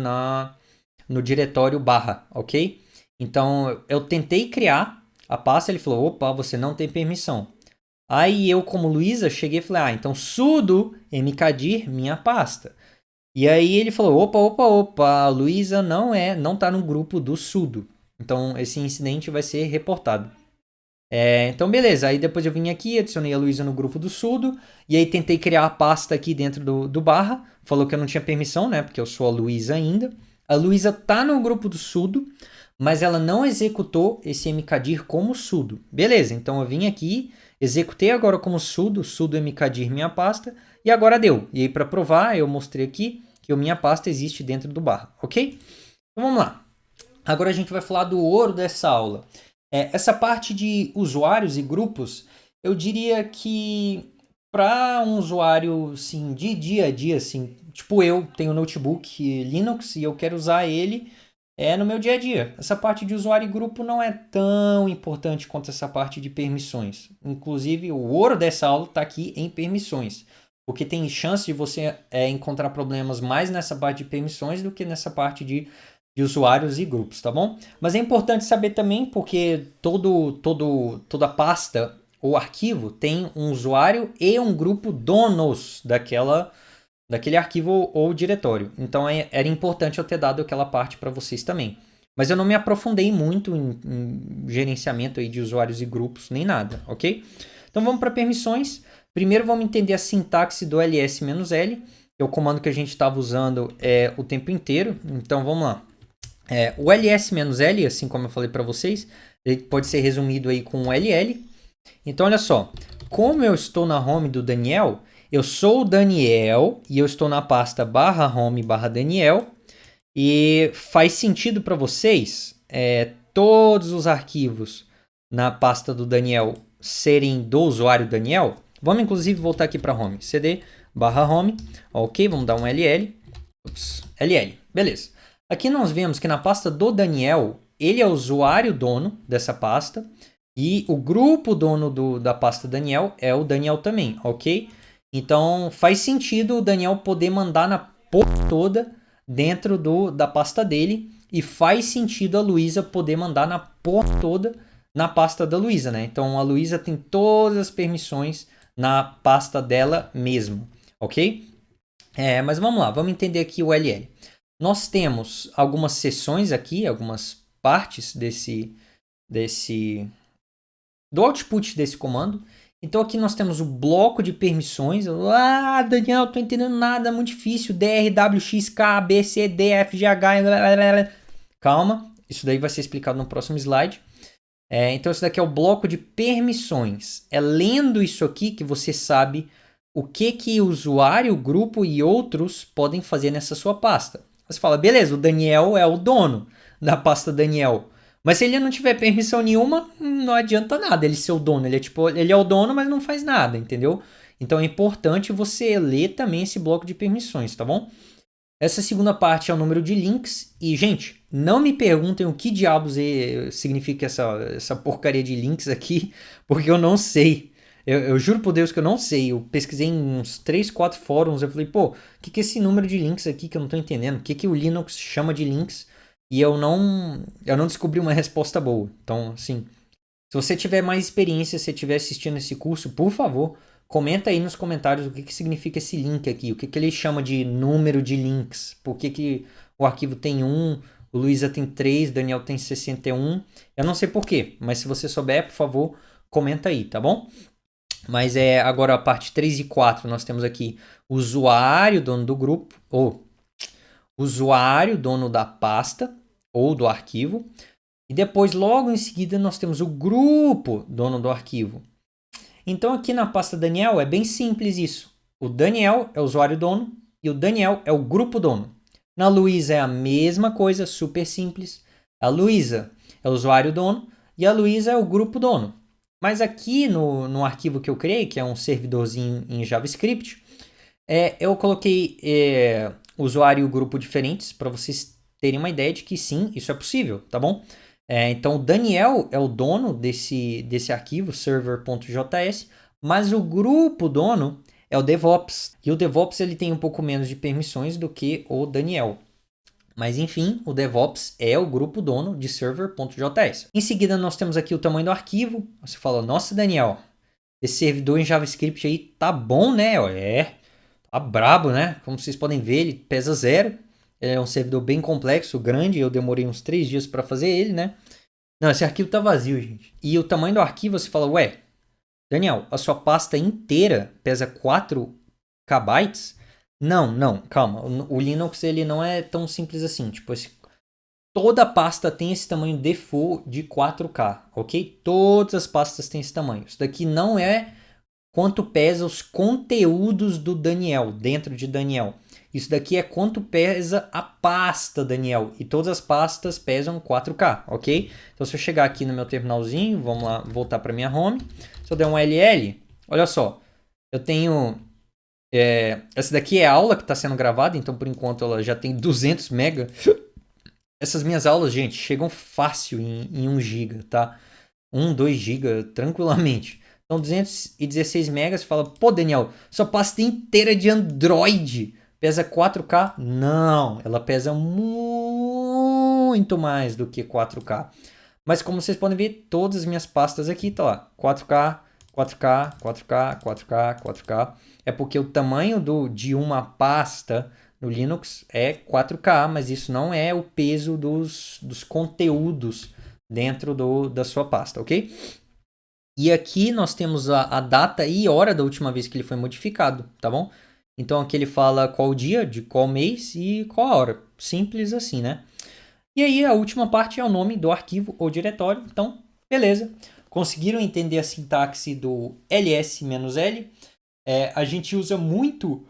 Speaker 1: no diretório /, ok? Então eu tentei criar a pasta, ele falou, opa, você não tem permissão. Aí eu, como Luísa, cheguei e falei, então sudo mkdir minha pasta. E aí ele falou, opa, a Luísa não tá no grupo do sudo. Então esse incidente vai ser reportado. Então beleza, aí depois eu vim aqui, adicionei a Luísa no grupo do sudo, e aí tentei criar a pasta aqui dentro do /, falou que eu não tinha permissão, né, porque eu sou a Luísa ainda. A Luísa tá no grupo do sudo, mas ela não executou esse mkdir como sudo. Beleza, então eu vim aqui, executei agora como sudo mkdir minha pasta, e agora deu. E aí para provar, eu mostrei aqui que a minha pasta existe dentro do /, ok? Então vamos lá. Agora a gente vai falar do ouro dessa aula. Essa parte de usuários e grupos, eu diria que para um usuário assim, de dia a dia, assim, tipo eu tenho um notebook Linux e eu quero usar ele no meu dia a dia. Essa parte de usuário e grupo não é tão importante quanto essa parte de permissões. Inclusive, o ouro dessa aula está aqui em permissões. Porque tem chance de você encontrar problemas mais nessa parte de permissões do que nessa parte de usuários e grupos, tá bom? Mas é importante saber também porque toda pasta ou arquivo tem um usuário e um grupo donos daquele arquivo ou diretório. Então era importante eu ter dado aquela parte para vocês também. Mas eu não me aprofundei muito em gerenciamento aí de usuários e grupos, nem nada, ok? Então vamos para permissões. Primeiro vamos entender a sintaxe do ls-l, que é o comando que a gente estava usando o tempo inteiro. Então vamos lá. O ls-l, assim como eu falei para vocês, ele pode ser resumido aí com ll. Então olha só, como eu estou na home do Daniel, eu sou o Daniel e eu estou na pasta /home/Daniel. E faz sentido para vocês todos os arquivos na pasta do Daniel serem do usuário Daniel? Vamos inclusive voltar aqui para home. cd /home. Ok, vamos dar um ll. Ll, beleza. Aqui nós vemos que na pasta do Daniel, ele é o usuário dono dessa pasta e o grupo dono da pasta Daniel é o Daniel também, ok? Então faz sentido o Daniel poder mandar na porra toda dentro da pasta dele e faz sentido a Luísa poder mandar na porra toda na pasta da Luísa, né? Então a Luísa tem todas as permissões na pasta dela mesmo, ok? Mas vamos lá, vamos entender aqui o ULL. Nós temos algumas seções aqui, algumas partes do output desse comando. Então aqui nós temos o bloco de permissões. Ah, Daniel, tô entendendo nada, é muito difícil. DR, W, X, K, B, C, D, F, G, H. Calma, isso daí vai ser explicado no próximo slide. Então esse daqui é o bloco de permissões. É lendo isso aqui que você sabe o que o usuário, o grupo e outros podem fazer nessa sua pasta. Você fala, beleza, o Daniel é o dono da pasta Daniel. Mas se ele não tiver permissão nenhuma, não adianta nada ele ser o dono. Ele é o dono, mas não faz nada, entendeu? Então é importante você ler também esse bloco de permissões, tá bom? Essa segunda parte é o número de links. E, gente, não me perguntem o que diabos significa essa porcaria de links aqui, porque eu não sei. Eu juro por Deus que eu não sei. Eu pesquisei em uns 3, 4 fóruns. Eu falei, pô, o que é esse número de links aqui que eu não tô entendendo? O que o Linux chama de links? E eu não descobri uma resposta boa. Então, assim, se você tiver mais experiência, se estiver assistindo esse curso, por favor, comenta aí nos comentários o que significa esse link aqui. O que ele chama de número de links. Por que o arquivo tem 1, o Luísa tem 3, Daniel tem 61. Eu não sei por quê, mas se você souber, por favor, comenta aí, tá bom? Mas agora a parte 3 e 4, nós temos aqui o usuário, dono do grupo, ou usuário, dono da pasta, ou do arquivo. E depois, logo em seguida, nós temos o grupo, dono do arquivo. Então aqui na pasta Daniel é bem simples isso. O Daniel é o usuário dono e o Daniel é o grupo dono. Na Luísa é a mesma coisa, super simples. A Luísa é o usuário dono e a Luísa é o grupo dono. Mas aqui no arquivo que eu criei, que é um servidorzinho em JavaScript, eu coloquei usuário e grupo diferentes para vocês terem uma ideia de que sim, isso é possível, tá bom? Então o Daniel é o dono desse arquivo, server.js, mas o grupo dono é o DevOps. E o DevOps ele tem um pouco menos de permissões do que o Daniel. Mas enfim, o DevOps é o grupo dono de server.js. Em seguida, nós temos aqui o tamanho do arquivo. Você fala, nossa, Daniel, esse servidor em JavaScript aí tá bom, né? Tá brabo, né? Como vocês podem ver, ele pesa 0. Ele é um servidor bem complexo, grande. Eu demorei uns 3 dias para fazer ele, né? Não, esse arquivo tá vazio, gente. E o tamanho do arquivo, você fala, ué, Daniel, a sua pasta inteira pesa 4 KB? Não, calma. O Linux ele não é tão simples assim. Tipo, toda pasta tem esse tamanho default de 4K, ok? Todas as pastas têm esse tamanho. Isso daqui não é quanto pesa os conteúdos do Daniel, dentro de Daniel. Isso daqui é quanto pesa a pasta Daniel. E todas as pastas pesam 4K, ok? Então se eu chegar aqui no meu terminalzinho, vamos lá, voltar para minha home. Se eu der um LL, olha só. Eu tenho... essa daqui é a aula que está sendo gravada, então por enquanto ela já tem 200 MB. Essas minhas aulas, gente, chegam fácil em 1 GB, tá? 1, 2 GB, tranquilamente. Então 216 MB, você fala, pô Daniel, sua pasta inteira de Android pesa 4K? Não, ela pesa muito mais do que 4K. Mas como vocês podem ver, todas as minhas pastas aqui, tá lá, 4K, 4K, 4K, 4K, 4K. É porque o tamanho de uma pasta no Linux é 4K, mas isso não é o peso dos conteúdos dentro da sua pasta, ok? E aqui nós temos a data e hora da última vez que ele foi modificado, tá bom? Então aqui ele fala qual dia, de qual mês e qual a hora. Simples assim, né? E aí a última parte é o nome do arquivo ou diretório. Então, beleza. Conseguiram entender a sintaxe do ls-l? A gente usa muito...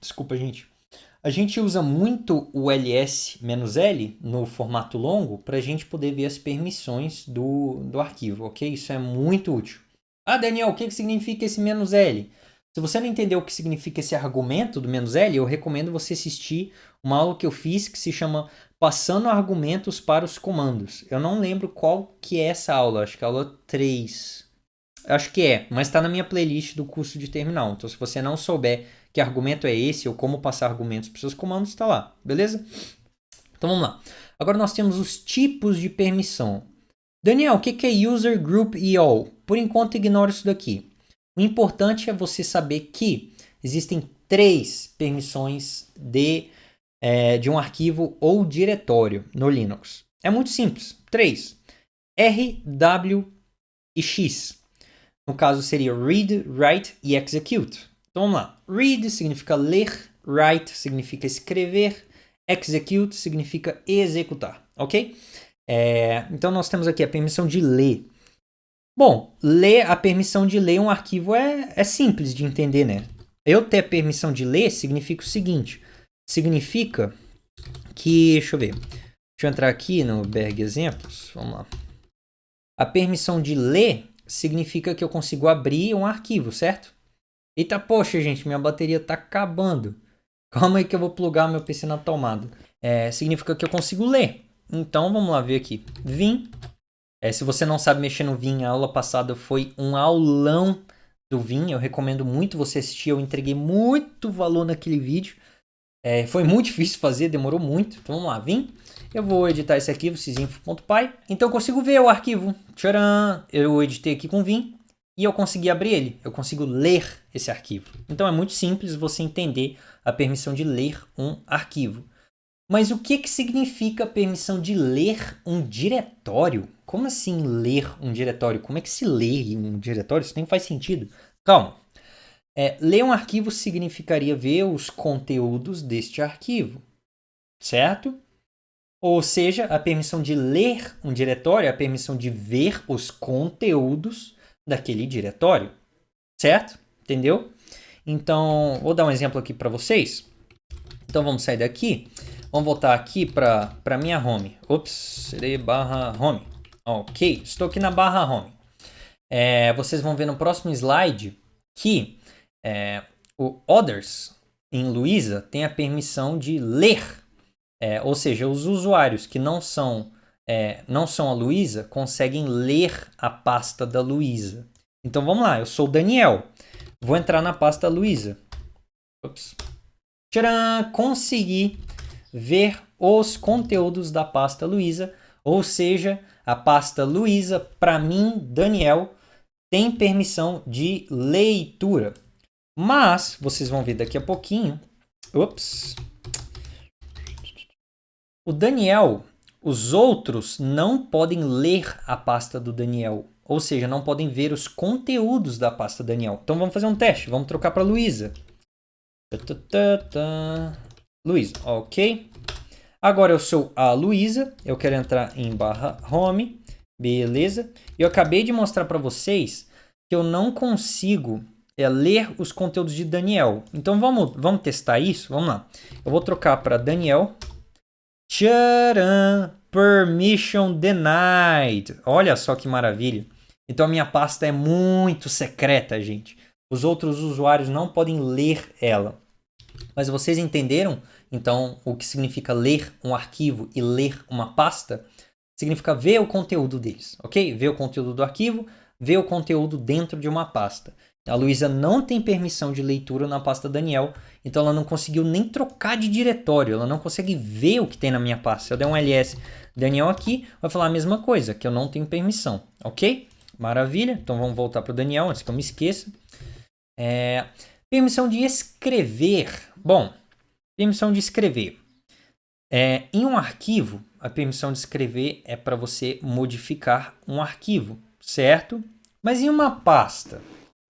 Speaker 1: Desculpa, gente. A gente usa muito o ls-l no formato longo para a gente poder ver as permissões do arquivo, ok? Isso é muito útil. Ah, Daniel, o que significa esse "-l"? Se você não entendeu o que significa esse argumento do "-l", eu recomendo você assistir uma aula que eu fiz que se chama Passando Argumentos para os Comandos. Eu não lembro qual que é essa aula, acho que é a aula 3. Acho que é, mas está na minha playlist do curso de terminal. Então, se você não souber que argumento é esse ou como passar argumentos para os seus comandos, está lá, beleza? Então, vamos lá. Agora nós temos os tipos de permissão. Daniel, o que é user, group e all? Por enquanto, ignora isso daqui. O importante é você saber que existem 3 permissões de um arquivo ou diretório no Linux. É muito simples. 3. R, W e X. No caso, seria read, write e execute. Então, vamos lá. Read significa ler, write significa escrever, execute significa executar, ok? Então, nós temos aqui a permissão de ler. Bom, a permissão de ler um arquivo é simples de entender, né? Eu ter a permissão de ler significa o seguinte. Significa que... Deixa eu ver. Deixa eu entrar aqui no Berg Exemplos. Vamos lá. A permissão de ler significa que eu consigo abrir um arquivo, certo? Eita, poxa, gente, minha bateria tá acabando. Calma aí que eu vou plugar meu PC na tomada. Significa que eu consigo ler. Então, vamos lá ver aqui. Vim. Se você não sabe mexer no Vim, a aula passada foi um aulão do Vim. Eu recomendo muito você assistir. Eu entreguei muito valor naquele vídeo. Foi muito difícil fazer, demorou muito. Então, vamos lá. Vim. Eu vou editar esse arquivo, sysinfo.py. Então eu consigo ver o arquivo. Tcharam! Eu editei aqui com Vim e eu consegui abrir ele. Eu consigo ler esse arquivo. Então é muito simples você entender a permissão de ler um arquivo. Mas o que significa a permissão de ler um diretório? Como assim ler um diretório? Como é que se lê um diretório? Isso nem faz sentido. Calma. Ler um arquivo significaria ver os conteúdos deste arquivo. Certo? Ou seja, a permissão de ler um diretório é a permissão de ver os conteúdos daquele diretório. Certo? Entendeu? Então, vou dar um exemplo aqui para vocês. Então, vamos sair daqui. Vamos voltar aqui para minha home. Ops, barra home. Ok, estou aqui na barra home. Vocês vão ver no próximo slide que o others em Luísa tem a permissão de ler. Ou seja, os usuários que não são a Luísa conseguem ler a pasta da Luísa. Então vamos lá, eu sou o Daniel. Vou entrar na pasta Luísa. Tcharam! Consegui ver os conteúdos da pasta Luísa. Ou seja, a pasta Luísa, para mim, Daniel, tem permissão de leitura. Mas, vocês vão ver daqui a pouquinho. O Daniel, os outros não podem ler a pasta do Daniel. Ou seja, não podem ver os conteúdos da pasta Daniel. Então vamos fazer um teste. Vamos trocar para Luísa. Luísa, ok. Agora eu sou a Luísa. Eu quero entrar em barra home. Beleza. Eu acabei de mostrar para vocês que eu não consigo ler os conteúdos de Daniel. Então vamos testar isso? Vamos lá. Eu vou trocar para Daniel. Tcharam! Permission denied. Olha só que maravilha. Então a minha pasta é muito secreta, gente. Os outros usuários não podem ler ela. Mas vocês entenderam, então, o que significa ler um arquivo e ler uma pasta? Significa ver o conteúdo deles, ok? Ver o conteúdo do arquivo, ver o conteúdo dentro de uma pasta. A Luísa não tem permissão de leitura na pasta Daniel, então ela não conseguiu nem trocar de diretório, ela não consegue ver o que tem na minha pasta. Se eu der um ls Daniel aqui, vai falar a mesma coisa, que eu não tenho permissão, ok? Maravilha, então vamos voltar para o Daniel, antes que eu me esqueça. Permissão de escrever. Bom, permissão de escrever. Em um arquivo, a permissão de escrever é para você modificar um arquivo, certo? Mas em uma pasta,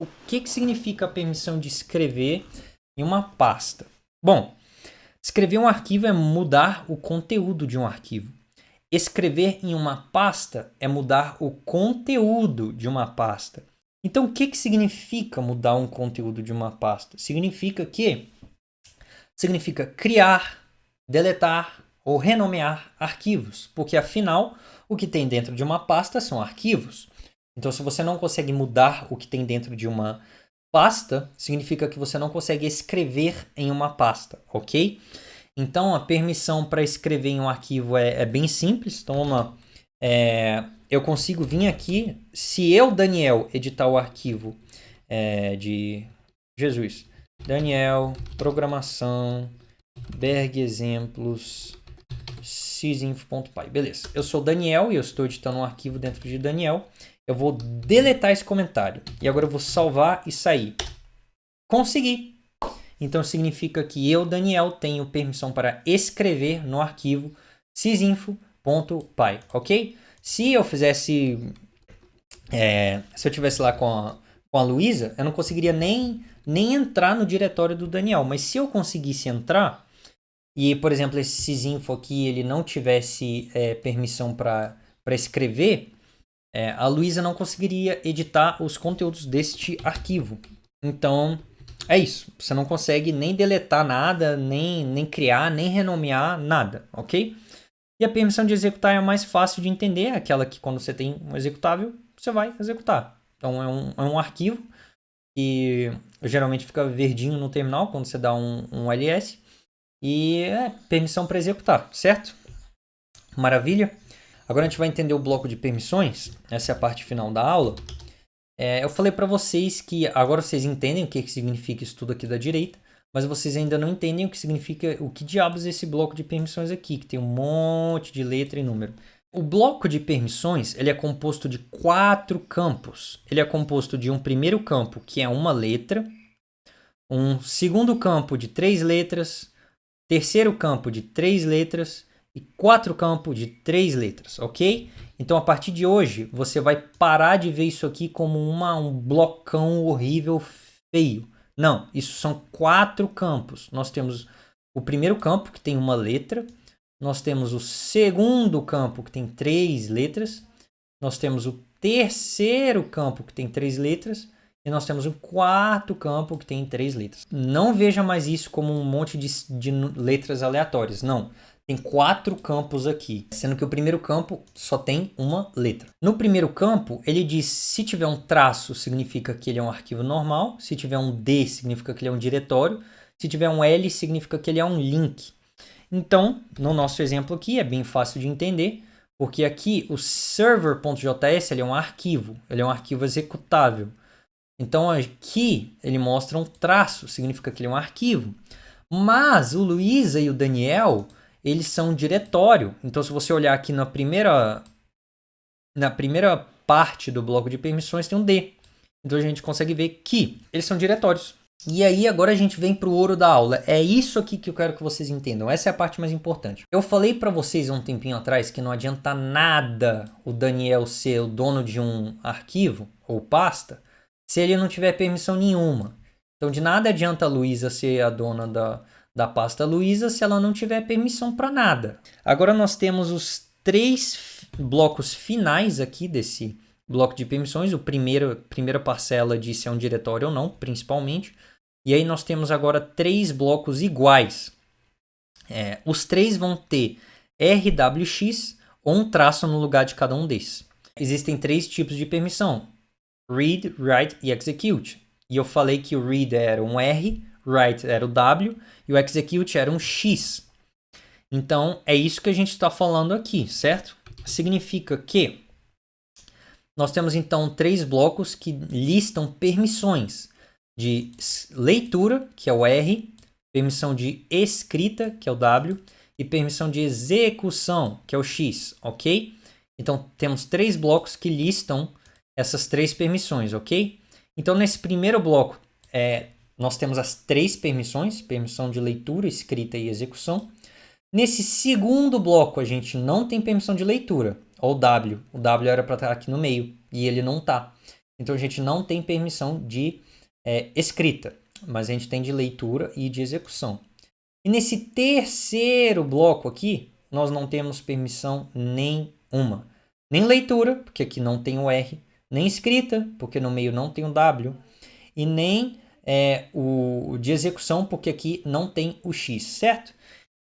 Speaker 1: o que significa a permissão de escrever em uma pasta? Bom, escrever um arquivo é mudar o conteúdo de um arquivo. Escrever em uma pasta é mudar o conteúdo de uma pasta. Então, o que significa mudar um conteúdo de uma pasta? Significa criar, deletar ou renomear arquivos, porque afinal, o que tem dentro de uma pasta são arquivos. Então, se você não consegue mudar o que tem dentro de uma Pasta significa que você não consegue escrever em uma pasta, ok? Então, a permissão para escrever em um arquivo é bem simples. Então, vamos lá. Eu consigo vir aqui, se eu, Daniel, editar o arquivo de Jesus, Daniel, programação, Berg exemplos, sysinfo.py. Beleza, eu sou Daniel e eu estou editando um arquivo dentro de Daniel. Eu vou deletar esse comentário. E agora eu vou salvar e sair. Consegui! Então significa que eu, Daniel, tenho permissão para escrever no arquivo sysinfo.py, ok? Se eu fizesse... se eu tivesse lá com a Luísa, eu não conseguiria nem entrar no diretório do Daniel. Mas se eu conseguisse entrar, e, por exemplo, esse sysinfo aqui, ele não tivesse permissão para escrever, a Luísa não conseguiria editar os conteúdos deste arquivo. Então, é isso. Você não consegue nem deletar nada, nem criar, nem renomear nada, ok? E a permissão de executar é a mais fácil de entender, é aquela que quando você tem um executável, você vai executar. Então, é um arquivo que geralmente fica verdinho no terminal quando você dá um ls. E permissão para executar, certo? Maravilha. Agora a gente vai entender o bloco de permissões. Essa é a parte final da aula. Eu falei para vocês que agora vocês entendem o que significa isso tudo aqui da direita, mas vocês ainda não entendem o que significa, o que diabos é esse bloco de permissões aqui, que tem um monte de letra e número. O bloco de permissões, ele é composto de 4 campos. Ele é composto de um primeiro campo, que é uma letra, um segundo campo de 3 letras, terceiro campo de 3 letras e 4 campos de 3 letras, ok? Então, a partir de hoje, você vai parar de ver isso aqui como um blocão horrível, feio. Não, isso são 4 campos. Nós temos o primeiro campo, que tem uma letra. Nós temos o segundo campo, que tem 3 letras. Nós temos o terceiro campo, que tem 3 letras. E nós temos um quarto campo, que tem 3 letras. Não veja mais isso como um monte de letras aleatórias. Não. Tem 4 campos aqui, sendo que o primeiro campo só tem uma letra. No primeiro campo, ele diz se tiver um traço, significa que ele é um arquivo normal. Se tiver um D, significa que ele é um diretório. Se tiver um L, significa que ele é um link. Então, no nosso exemplo aqui, é bem fácil de entender, porque aqui o server.js ele é um arquivo executável. Então, aqui ele mostra um traço, significa que ele é um arquivo. Mas o Luísa e o Daniel, eles são um diretório. Então, se você olhar aqui na primeira parte do bloco de permissões, tem um D. Então, a gente consegue ver que eles são diretórios. E aí, agora a gente vem para o ouro da aula. É isso aqui que eu quero que vocês entendam. Essa é a parte mais importante. Eu falei para vocês há um tempinho atrás que não adianta nada o Daniel ser o dono de um arquivo ou pasta se ele não tiver permissão nenhuma. Então, de nada adianta a Luísa ser a dona da pasta Luísa se ela não tiver permissão para nada. Agora nós temos os 3 blocos finais aqui desse bloco de permissões. Primeira parcela de se é um diretório ou não, principalmente. E aí nós temos agora 3 blocos iguais. Os 3 vão ter RWX ou um traço no lugar de cada um desses. Existem 3 tipos de permissão: read, write e execute. E eu falei que o read era um R, write era o W e o execute era um X. Então, é isso que a gente está falando aqui, certo? Significa que nós temos, então, 3 blocos que listam permissões de leitura, que é o R, permissão de escrita, que é o W, e permissão de execução, que é o X, ok? Então, temos 3 blocos que listam essas 3 permissões, ok? Então, nesse primeiro bloco, nós temos as 3 permissões, permissão de leitura, escrita e execução. Nesse segundo bloco, a gente não tem permissão de leitura, ou W. O W era para estar aqui no meio, e ele não está. Então, a gente não tem permissão de escrita, mas a gente tem de leitura e de execução. E nesse terceiro bloco aqui, nós não temos permissão nenhuma. Nem leitura, porque aqui não tem o R, nem escrita, porque no meio não tem o W, e nem o de execução, porque aqui não tem o X, certo?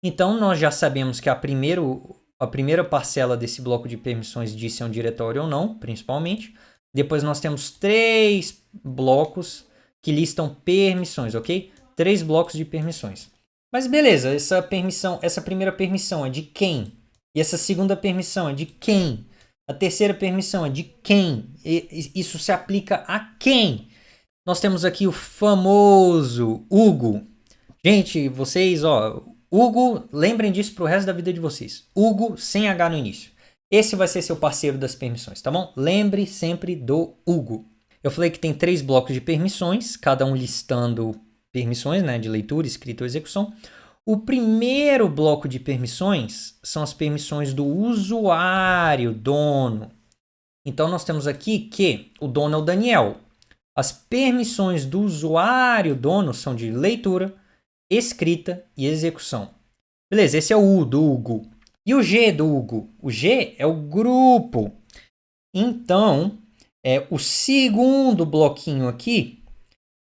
Speaker 1: Então, nós já sabemos que a primeira parcela desse bloco de permissões diz se é um diretório ou não, principalmente. Depois nós temos 3 blocos que listam permissões, ok? 3 blocos de permissões. Mas beleza, essa primeira permissão é de quem? E essa segunda permissão é de quem? A terceira permissão é de quem? E isso se aplica a quem? Nós temos aqui o famoso Hugo. Gente, vocês, ó, Hugo, lembrem disso pro resto da vida de vocês. Hugo sem H no início. Esse vai ser seu parceiro das permissões, tá bom? Lembre sempre do Hugo. Eu falei que tem 3 blocos de permissões, cada um listando permissões, né, de leitura, escrita ou execução. O primeiro bloco de permissões são as permissões do usuário, dono. Então, nós temos aqui que o dono é o Daniel. As permissões do usuário, dono, são de leitura, escrita e execução. Beleza, esse é o U do Hugo. E o G do Hugo? O G é o grupo. Então, o segundo bloquinho aqui,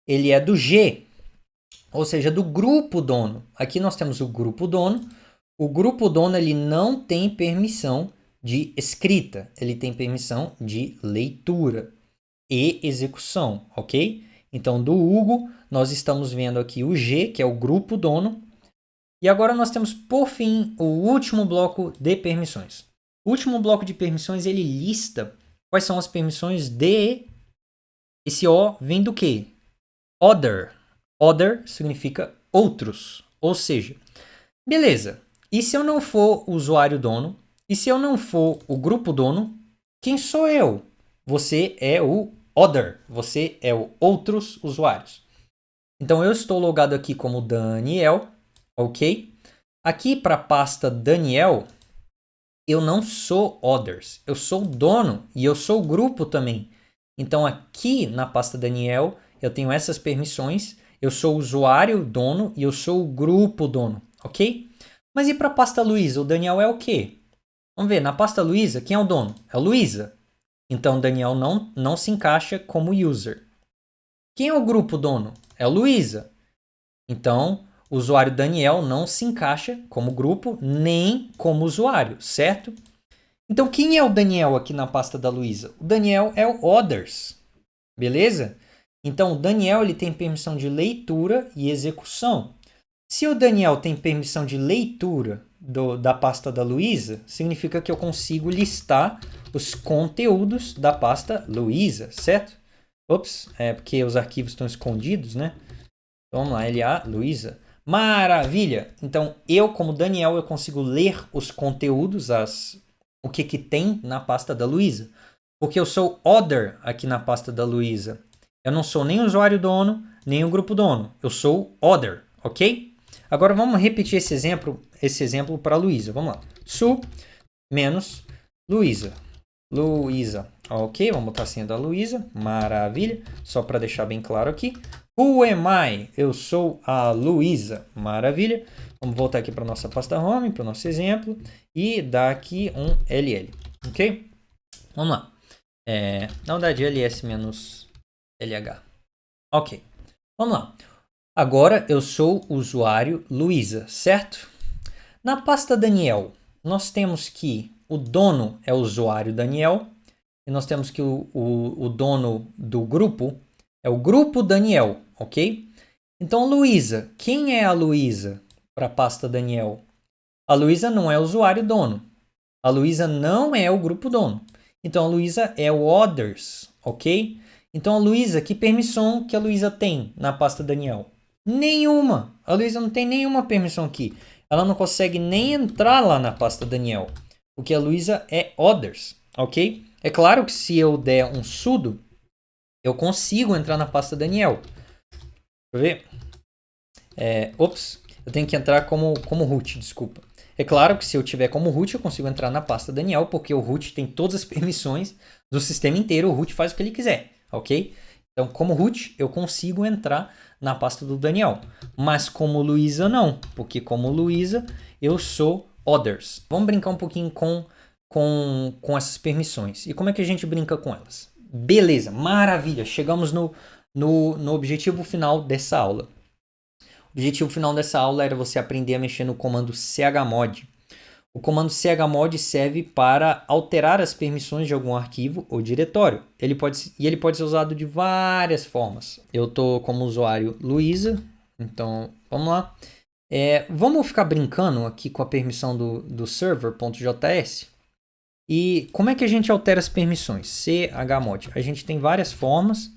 Speaker 1: ele é do G, ou seja, do grupo dono. Aqui nós temos o grupo dono. O grupo dono ele não tem permissão de escrita, ele tem permissão de leitura e execução, ok? Então, do Hugo, nós estamos vendo aqui o G, que é o grupo dono. E agora nós temos, por fim, o último bloco de permissões. O último bloco de permissões, ele lista quais são as permissões de... Esse O vem do quê? Other. Other significa outros. Ou seja, beleza. E se eu não for o usuário dono? E se eu não for o grupo dono? Quem sou eu? Você é o other. Você é o outros usuários. Então, eu estou logado aqui como Daniel. Ok? Aqui para a pasta Daniel, eu não sou others. Eu sou dono e eu sou grupo também. Então, aqui na pasta Daniel, eu tenho essas permissões. Eu sou usuário, dono, e eu sou o grupo dono, ok? Mas e para a pasta Luísa? O Daniel é o quê? Vamos ver, na pasta Luísa, quem é o dono? É a Luísa. Então, o Daniel não se encaixa como user. Quem é o grupo dono? É a Luísa. Então, o usuário Daniel não se encaixa como grupo, nem como usuário, certo? Então, quem é o Daniel aqui na pasta da Luísa? O Daniel é o others, beleza? Então, o Daniel ele tem permissão de leitura e execução. Se o Daniel tem permissão de leitura da pasta da Luísa, significa que eu consigo listar os conteúdos da pasta Luísa, certo? Ops, é porque os arquivos estão escondidos, né? Então, vamos lá, LA, Luísa. Maravilha! Então, eu como Daniel, eu consigo ler os conteúdos, o que tem na pasta da Luísa. Porque eu sou other aqui na pasta da Luísa. Eu não sou nem o usuário dono, nem o grupo dono. Eu sou other, ok? Agora vamos repetir esse exemplo para a Luísa. Vamos lá. Su menos Luísa. Luísa. Ok, vamos botar a senha da Luísa. Maravilha. Só para deixar bem claro aqui. Who am I? Eu sou a Luísa. Maravilha. Vamos voltar aqui para a nossa pasta home, para o nosso exemplo. E dar aqui um LL. Ok? Vamos lá. Na verdade, LS menos LH. Ok. Vamos lá. Agora eu sou o usuário Luísa, certo? Na pasta Daniel, nós temos que o dono é o usuário Daniel. E nós temos que o dono do grupo é o grupo Daniel, ok? Então, Luísa, quem é a Luísa para a pasta Daniel? A Luísa não é o usuário dono. A Luísa não é o grupo dono. Então, a Luísa é o others, ok? Então, a Luísa, que permissão que a Luísa tem na pasta Daniel? Nenhuma. A Luísa não tem nenhuma permissão aqui. Ela não consegue nem entrar lá na pasta Daniel. Porque a Luísa é others, ok? É claro que se eu der um sudo, eu consigo entrar na pasta Daniel. Deixa eu ver. Eu tenho que entrar como root, desculpa. É claro que se eu tiver como root, eu consigo entrar na pasta Daniel, porque o root tem todas as permissões do sistema inteiro. O root faz o que ele quiser, ok? Então, como root, eu consigo entrar na pasta do Daniel. Mas como Luísa, não. Porque como Luísa, eu sou others. Vamos brincar um pouquinho com essas permissões. E como é que a gente brinca com elas? Beleza, maravilha. Chegamos no objetivo final dessa aula. O objetivo final dessa aula era você aprender a mexer no comando chmod. O comando chmod serve para alterar as permissões de algum arquivo ou diretório. Ele pode ser usado de várias formas. Eu estou como usuário Luísa, então vamos lá. Vamos ficar brincando aqui com a permissão do server.js. E como é que a gente altera as permissões? Chmod. A gente tem várias formas.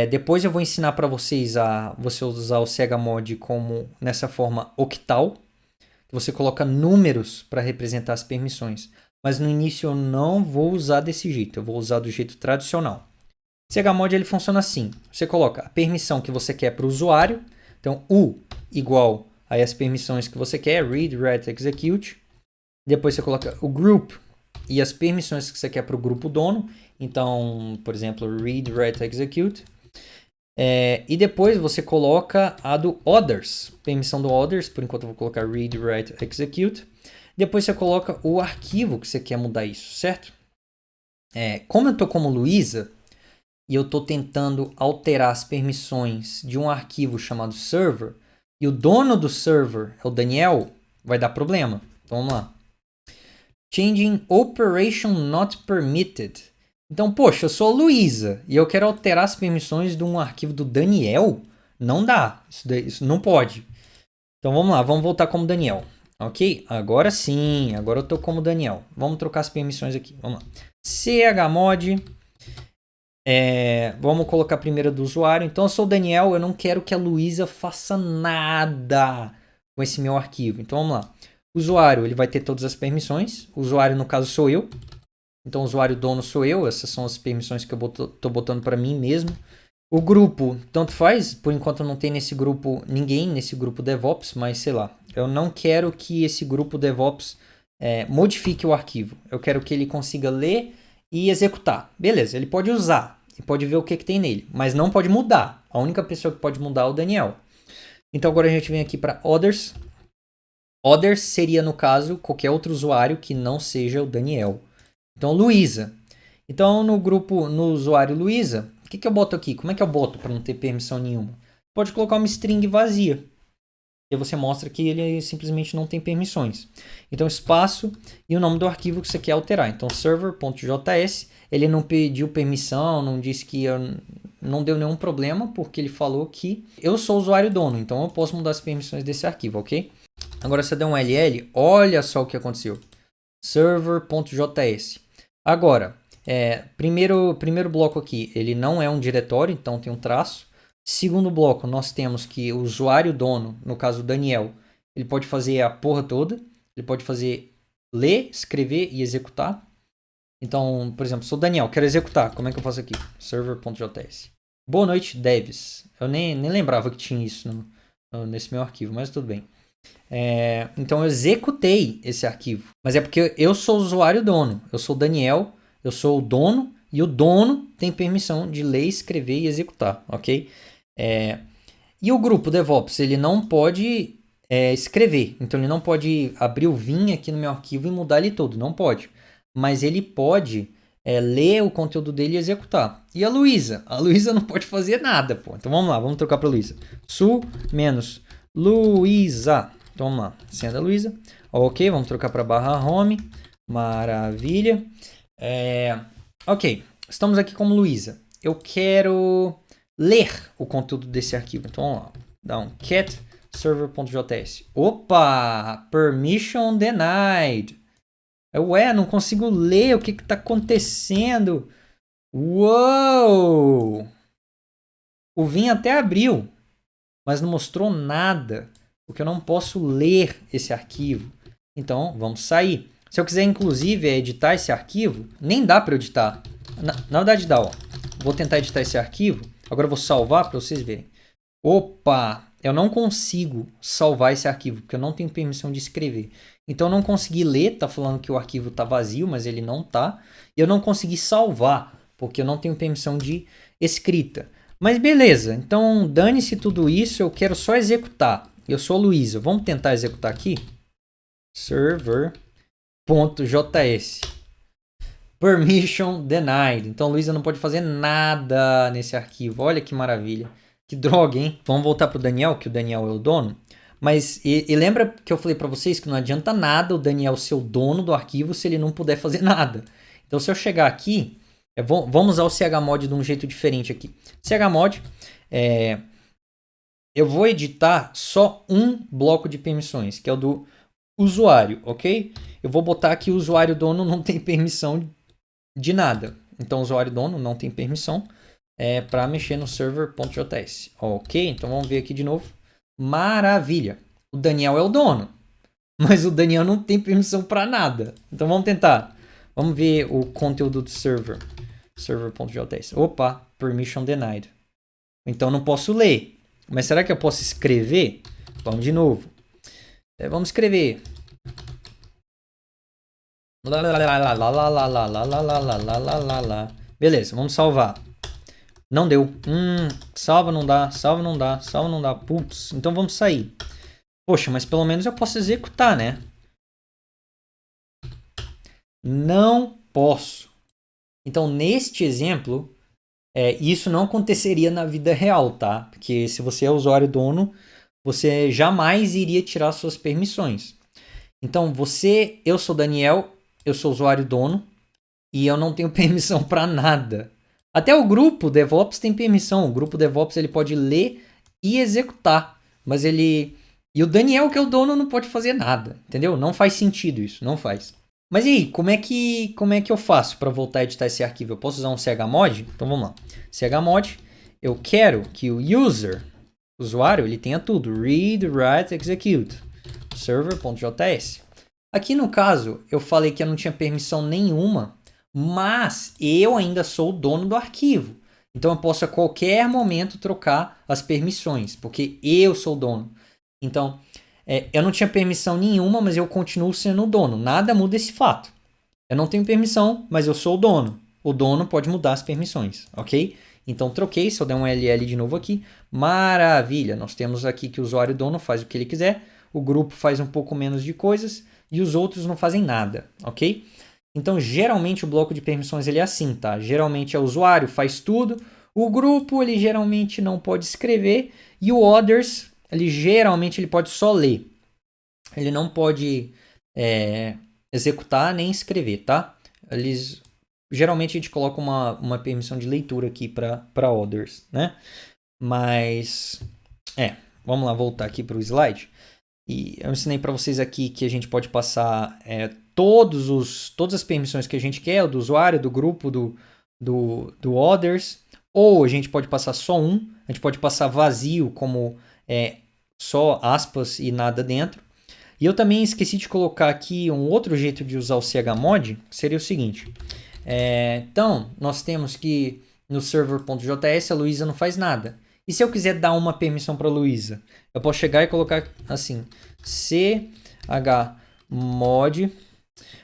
Speaker 1: Depois eu vou ensinar para vocês a você usar o chmod como nessa forma octal. Você coloca números para representar as permissões. Mas no início eu não vou usar desse jeito. Eu vou usar do jeito tradicional. O chmod ele funciona assim. Você coloca a permissão que você quer para o usuário. Então, u igual aí as permissões que você quer. Read, write, execute. Depois você coloca o group e as permissões que você quer para o grupo dono. Então, por exemplo, read, write, execute. E depois você coloca a do others, permissão do others, por enquanto eu vou colocar read, write, execute. Depois você coloca o arquivo que você quer mudar isso, certo? Como eu estou como Luísa e eu estou tentando alterar as permissões de um arquivo chamado server e o dono do server é o Daniel, vai dar problema. Então vamos lá. Changing operation not permitted. Então, poxa, eu sou a Luísa e eu quero alterar as permissões de um arquivo do Daniel? Não dá. Isso não pode. Então, vamos lá. Vamos voltar como Daniel. Ok? Agora sim. Agora eu estou como Daniel. Vamos trocar as permissões aqui. Vamos lá. Chmod. Vamos colocar a primeira do usuário. Então, eu sou o Daniel. Eu não quero que a Luísa faça nada com esse meu arquivo. Então, vamos lá. O usuário ele vai ter todas as permissões. O usuário, no caso, sou eu. Então, o usuário dono sou eu. Essas são as permissões que eu estou botando para mim mesmo. O grupo, tanto faz. Por enquanto, não tem nesse grupo ninguém, nesse grupo DevOps. Mas, sei lá. Eu não quero que esse grupo DevOps modifique o arquivo. Eu quero que ele consiga ler e executar. Beleza, ele pode usar. E pode ver o que tem nele. Mas não pode mudar. A única pessoa que pode mudar é o Daniel. Então, agora a gente vem aqui para Others. Others seria, no caso, qualquer outro usuário que não seja o Daniel. Então, Luísa. Então, no usuário Luísa, o que eu boto aqui? Como é que eu boto para não ter permissão nenhuma? Pode colocar uma string vazia. E você mostra que ele simplesmente não tem permissões. Então, espaço e o nome do arquivo que você quer alterar. Então, server.js, ele não pediu permissão, não disse que não deu nenhum problema, porque ele falou que eu sou o usuário dono, então eu posso mudar as permissões desse arquivo, ok? Agora, se eu der um ll, olha só o que aconteceu. Server.js. Agora, primeiro bloco aqui, ele não é um diretório, então tem um traço. Segundo bloco, nós temos que o usuário dono, no caso o Daniel, ele pode fazer a porra toda. Ele pode fazer ler, escrever e executar. Então, por exemplo, sou o Daniel, quero executar. Como é que eu faço aqui? Server.js. Boa noite, devs. Eu nem lembrava que tinha isso nesse meu arquivo, mas tudo bem. Então eu executei esse arquivo. Mas é porque eu sou o usuário dono. Eu sou o Daniel, eu sou o dono. E o dono tem permissão de ler, escrever e executar, ok? E o grupo DevOps, ele não pode escrever. Então ele não pode abrir o Vim aqui no meu arquivo e mudar ele todo. Não pode. Mas ele pode ler o conteúdo dele e executar. E a Luísa? A Luísa não pode fazer nada, pô. Então vamos lá, vamos trocar para Luísa. Su- Luísa. Então vamos lá. Senha da Luísa. Ok, vamos trocar para /home. Maravilha. Ok, estamos aqui como Luísa. Eu quero ler o conteúdo desse arquivo. Então vamos lá. Dá um cat server.js. Opa! Permission denied. Não consigo ler. O que está acontecendo? Uou! O Vim até abriu, mas não mostrou nada, porque eu não posso ler esse arquivo. Então, vamos sair. Se eu quiser, inclusive, editar esse arquivo, nem dá para eu editar. Na verdade, dá. Ó. Vou tentar editar esse arquivo. Agora eu vou salvar para vocês verem. Opa! Eu não consigo salvar esse arquivo, porque eu não tenho permissão de escrever. Então, eu não consegui ler. Está falando que o arquivo está vazio, mas ele não está. E eu não consegui salvar, porque eu não tenho permissão de escrita. Mas beleza, então dane-se tudo isso, eu quero só executar. Eu sou a Luísa, vamos tentar executar aqui? Server.js. Permission denied. Então a Luísa não pode fazer nada nesse arquivo. Olha que maravilha. Que droga, hein? Vamos voltar para o Daniel, que o Daniel é o dono. Mas e lembra que eu falei para vocês que não adianta nada o Daniel ser o dono do arquivo se ele não puder fazer nada. Então se eu chegar aqui, vamos usar o chmod de um jeito diferente aqui. Chmod, eu vou editar só um bloco de permissões, que é o do usuário, ok? Eu vou botar aqui o usuário dono não tem permissão de nada. Então o usuário dono não tem permissão para mexer no server.js. Ok, então vamos ver aqui de novo. Maravilha. O Daniel é o dono, mas o Daniel não tem permissão para nada. Então vamos tentar. Vamos ver o conteúdo do server.js. Opa, permission denied. Então não posso ler. Mas será que eu posso escrever? Vamos de novo. Vamos escrever. Beleza, vamos salvar. Não deu. Salva não dá, salva não dá, salva não dá. Putz, então vamos sair. Poxa, mas pelo menos eu posso executar, né? Não posso. Então, neste exemplo, isso não aconteceria na vida real, tá? Porque se você é usuário dono, você jamais iria tirar suas permissões. Então, eu sou Daniel, eu sou usuário dono e eu não tenho permissão para nada. Até o grupo DevOps tem permissão. O grupo DevOps ele pode ler e executar, mas e o Daniel, que é o dono, não pode fazer nada, entendeu? Não faz sentido isso, não faz. Mas e aí, como é que eu faço para voltar a editar esse arquivo? Eu posso usar um chmod? Então vamos lá. Chmod, eu quero que o usuário, ele tenha tudo. Read, write, execute. Server.js. Aqui no caso, eu falei que eu não tinha permissão nenhuma, mas eu ainda sou o dono do arquivo. Então eu posso a qualquer momento trocar as permissões, porque eu sou o dono. Então, eu não tinha permissão nenhuma, mas eu continuo sendo o dono. Nada muda esse fato. Eu não tenho permissão, mas eu sou o dono. O dono pode mudar as permissões, ok? Então troquei, se eu der um LL de novo aqui, maravilha. Nós temos aqui que o usuário dono faz o que ele quiser, o grupo faz um pouco menos de coisas e os outros não fazem nada, ok? Então geralmente o bloco de permissões ele é assim, tá? Geralmente é o usuário, faz tudo, o grupo ele geralmente não pode escrever e o others ele pode só ler. Ele não pode executar nem escrever, tá? Geralmente a gente coloca uma permissão de leitura aqui para others, né? Mas, vamos lá voltar aqui para o slide. E eu ensinei para vocês aqui que a gente pode passar todas as permissões que a gente quer, do usuário, do grupo, do others, ou a gente pode passar só um, a gente pode passar vazio, como só aspas e nada dentro. E eu também esqueci de colocar aqui um outro jeito de usar o chmod, que seria o seguinte. Então, nós temos que no server.js a Luísa não faz nada. E se eu quiser dar uma permissão para a Luísa? Eu posso chegar e colocar assim, chmod.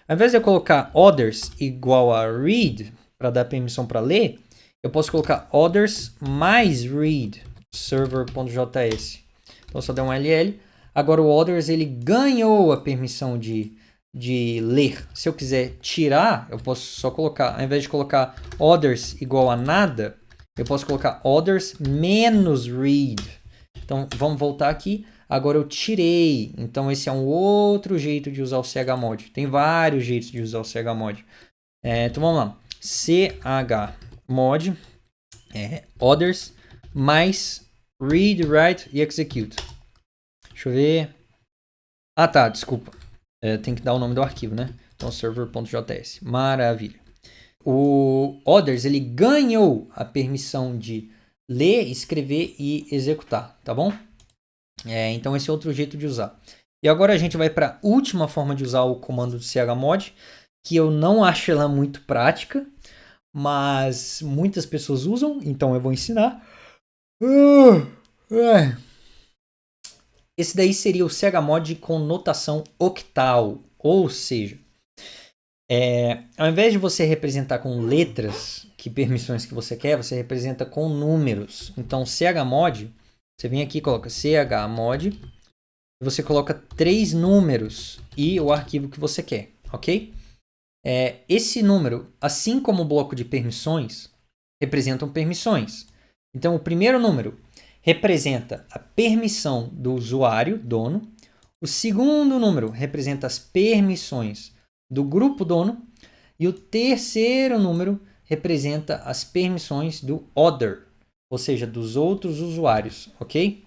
Speaker 1: Ao invés de eu colocar others igual a read, para dar permissão para ler, eu posso colocar others mais read, server.js. Então, só der um LL. Agora o others ele ganhou a permissão de ler. Se eu quiser tirar, eu posso só colocar, ao invés de colocar others igual a nada, eu posso colocar others menos read. Então, vamos voltar aqui. Agora eu tirei. Então, esse é um outro jeito de usar o chmod. Tem vários jeitos de usar o chmod. Então, vamos lá. chmod others mais read, write e execute. Deixa eu ver. Ah, tá. Desculpa. Tem que dar o nome do arquivo, né? Então, server.js. Maravilha. O others, ele ganhou a permissão de ler, escrever e executar, tá bom? Então, esse é outro jeito de usar. E agora a gente vai para a última forma de usar o comando do chmod, que eu não acho ela muito prática, mas muitas pessoas usam, então eu vou ensinar. Esse daí seria o chmod com notação octal, ou seja, ao invés de você representar com letras, que permissões que você quer, você representa com números. Então, chmod, você vem aqui e coloca chmod, e você coloca 3 números e o arquivo que você quer, ok? Esse número, assim como o bloco de permissões, representam permissões. Então, o primeiro número representa a permissão do usuário, dono. O segundo número representa as permissões do grupo dono. E o terceiro número representa as permissões do other, ou seja, dos outros usuários, ok?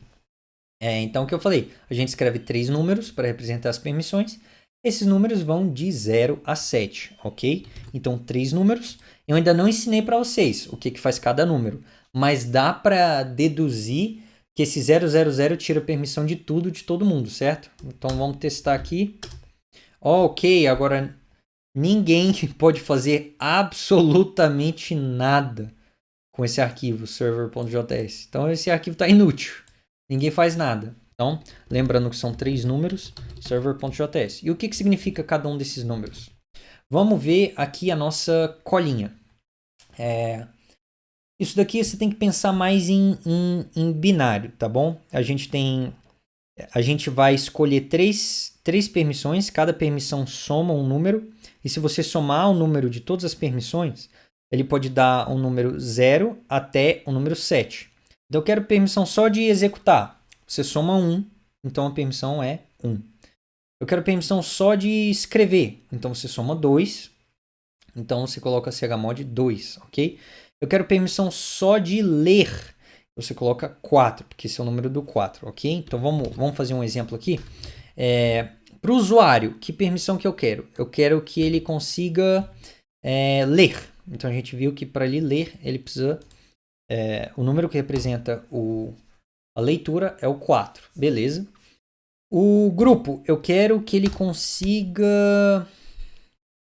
Speaker 1: Então, o que eu falei? A gente escreve 3 números para representar as permissões. Esses números vão de 0 a 7, ok? Então, 3 números. Eu ainda não ensinei para vocês o que faz cada número, mas dá para deduzir que esse 000 tira a permissão de tudo, de todo mundo, certo? Então, vamos testar aqui. Ok, agora ninguém pode fazer absolutamente nada com esse arquivo, server.js. Então, esse arquivo está inútil. Ninguém faz nada. Então, lembrando que são 3 números, server.js. E o que significa cada um desses números? Vamos ver aqui a nossa colinha. Isso daqui você tem que pensar mais em binário, tá bom? A gente vai escolher três permissões, cada permissão soma um número, e se você somar o número de todas as permissões, ele pode dar um número 0 até o número 7. Então, eu quero permissão só de executar. Você soma 1, então a permissão é 1. Eu quero permissão só de escrever, então você soma 2, então você coloca chmod 2, ok? Eu quero permissão só de ler, você coloca 4, porque esse é o número do 4, ok? Então vamos fazer um exemplo aqui. Para o usuário, que permissão que eu quero? Eu quero que ele consiga ler. Então a gente viu que para ele ler, ele precisa... o número que representa a leitura é o 4, beleza? O grupo, eu quero que ele consiga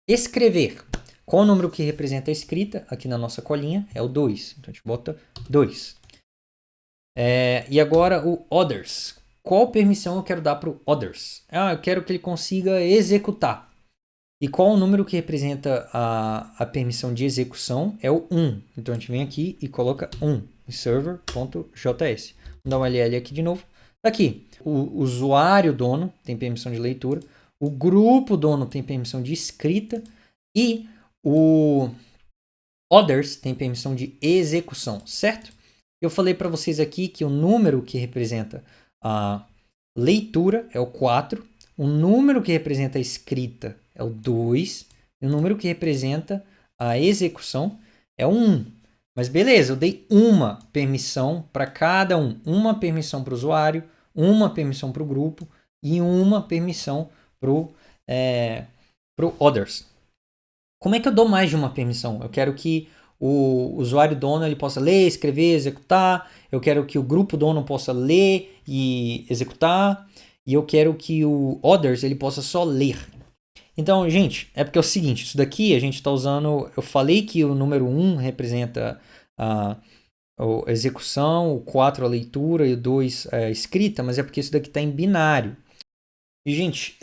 Speaker 1: escrever. Qual o número que representa a escrita? Aqui na nossa colinha é o 2. Então a gente bota 2. E agora o others. Qual permissão eu quero dar para o others? Eu quero que ele consiga executar. E qual o número que representa a permissão de execução? É o 1. Então a gente vem aqui e coloca 1 em server.js. Vamos dar um LL aqui de novo. Aqui, o usuário dono tem permissão de leitura. O grupo dono tem permissão de escrita. E o others tem permissão de execução, certo? Eu falei para vocês aqui que o número que representa a leitura é o 4. O número que representa a escrita é o 2. E o número que representa a execução é o 1. Mas beleza, eu dei uma permissão para cada um. Uma permissão para o usuário, uma permissão para o grupo e uma permissão para o others. Como é que eu dou mais de uma permissão? Eu quero que o usuário dono ele possa ler, escrever, executar. Eu quero que o grupo dono possa ler e executar. E eu quero que o others ele possa só ler. Então, gente, é porque é o seguinte, isso daqui a gente está usando... Eu falei que o número 1 representa a execução, o 4 a leitura e o 2 a escrita, mas é porque isso daqui está em binário. E, gente,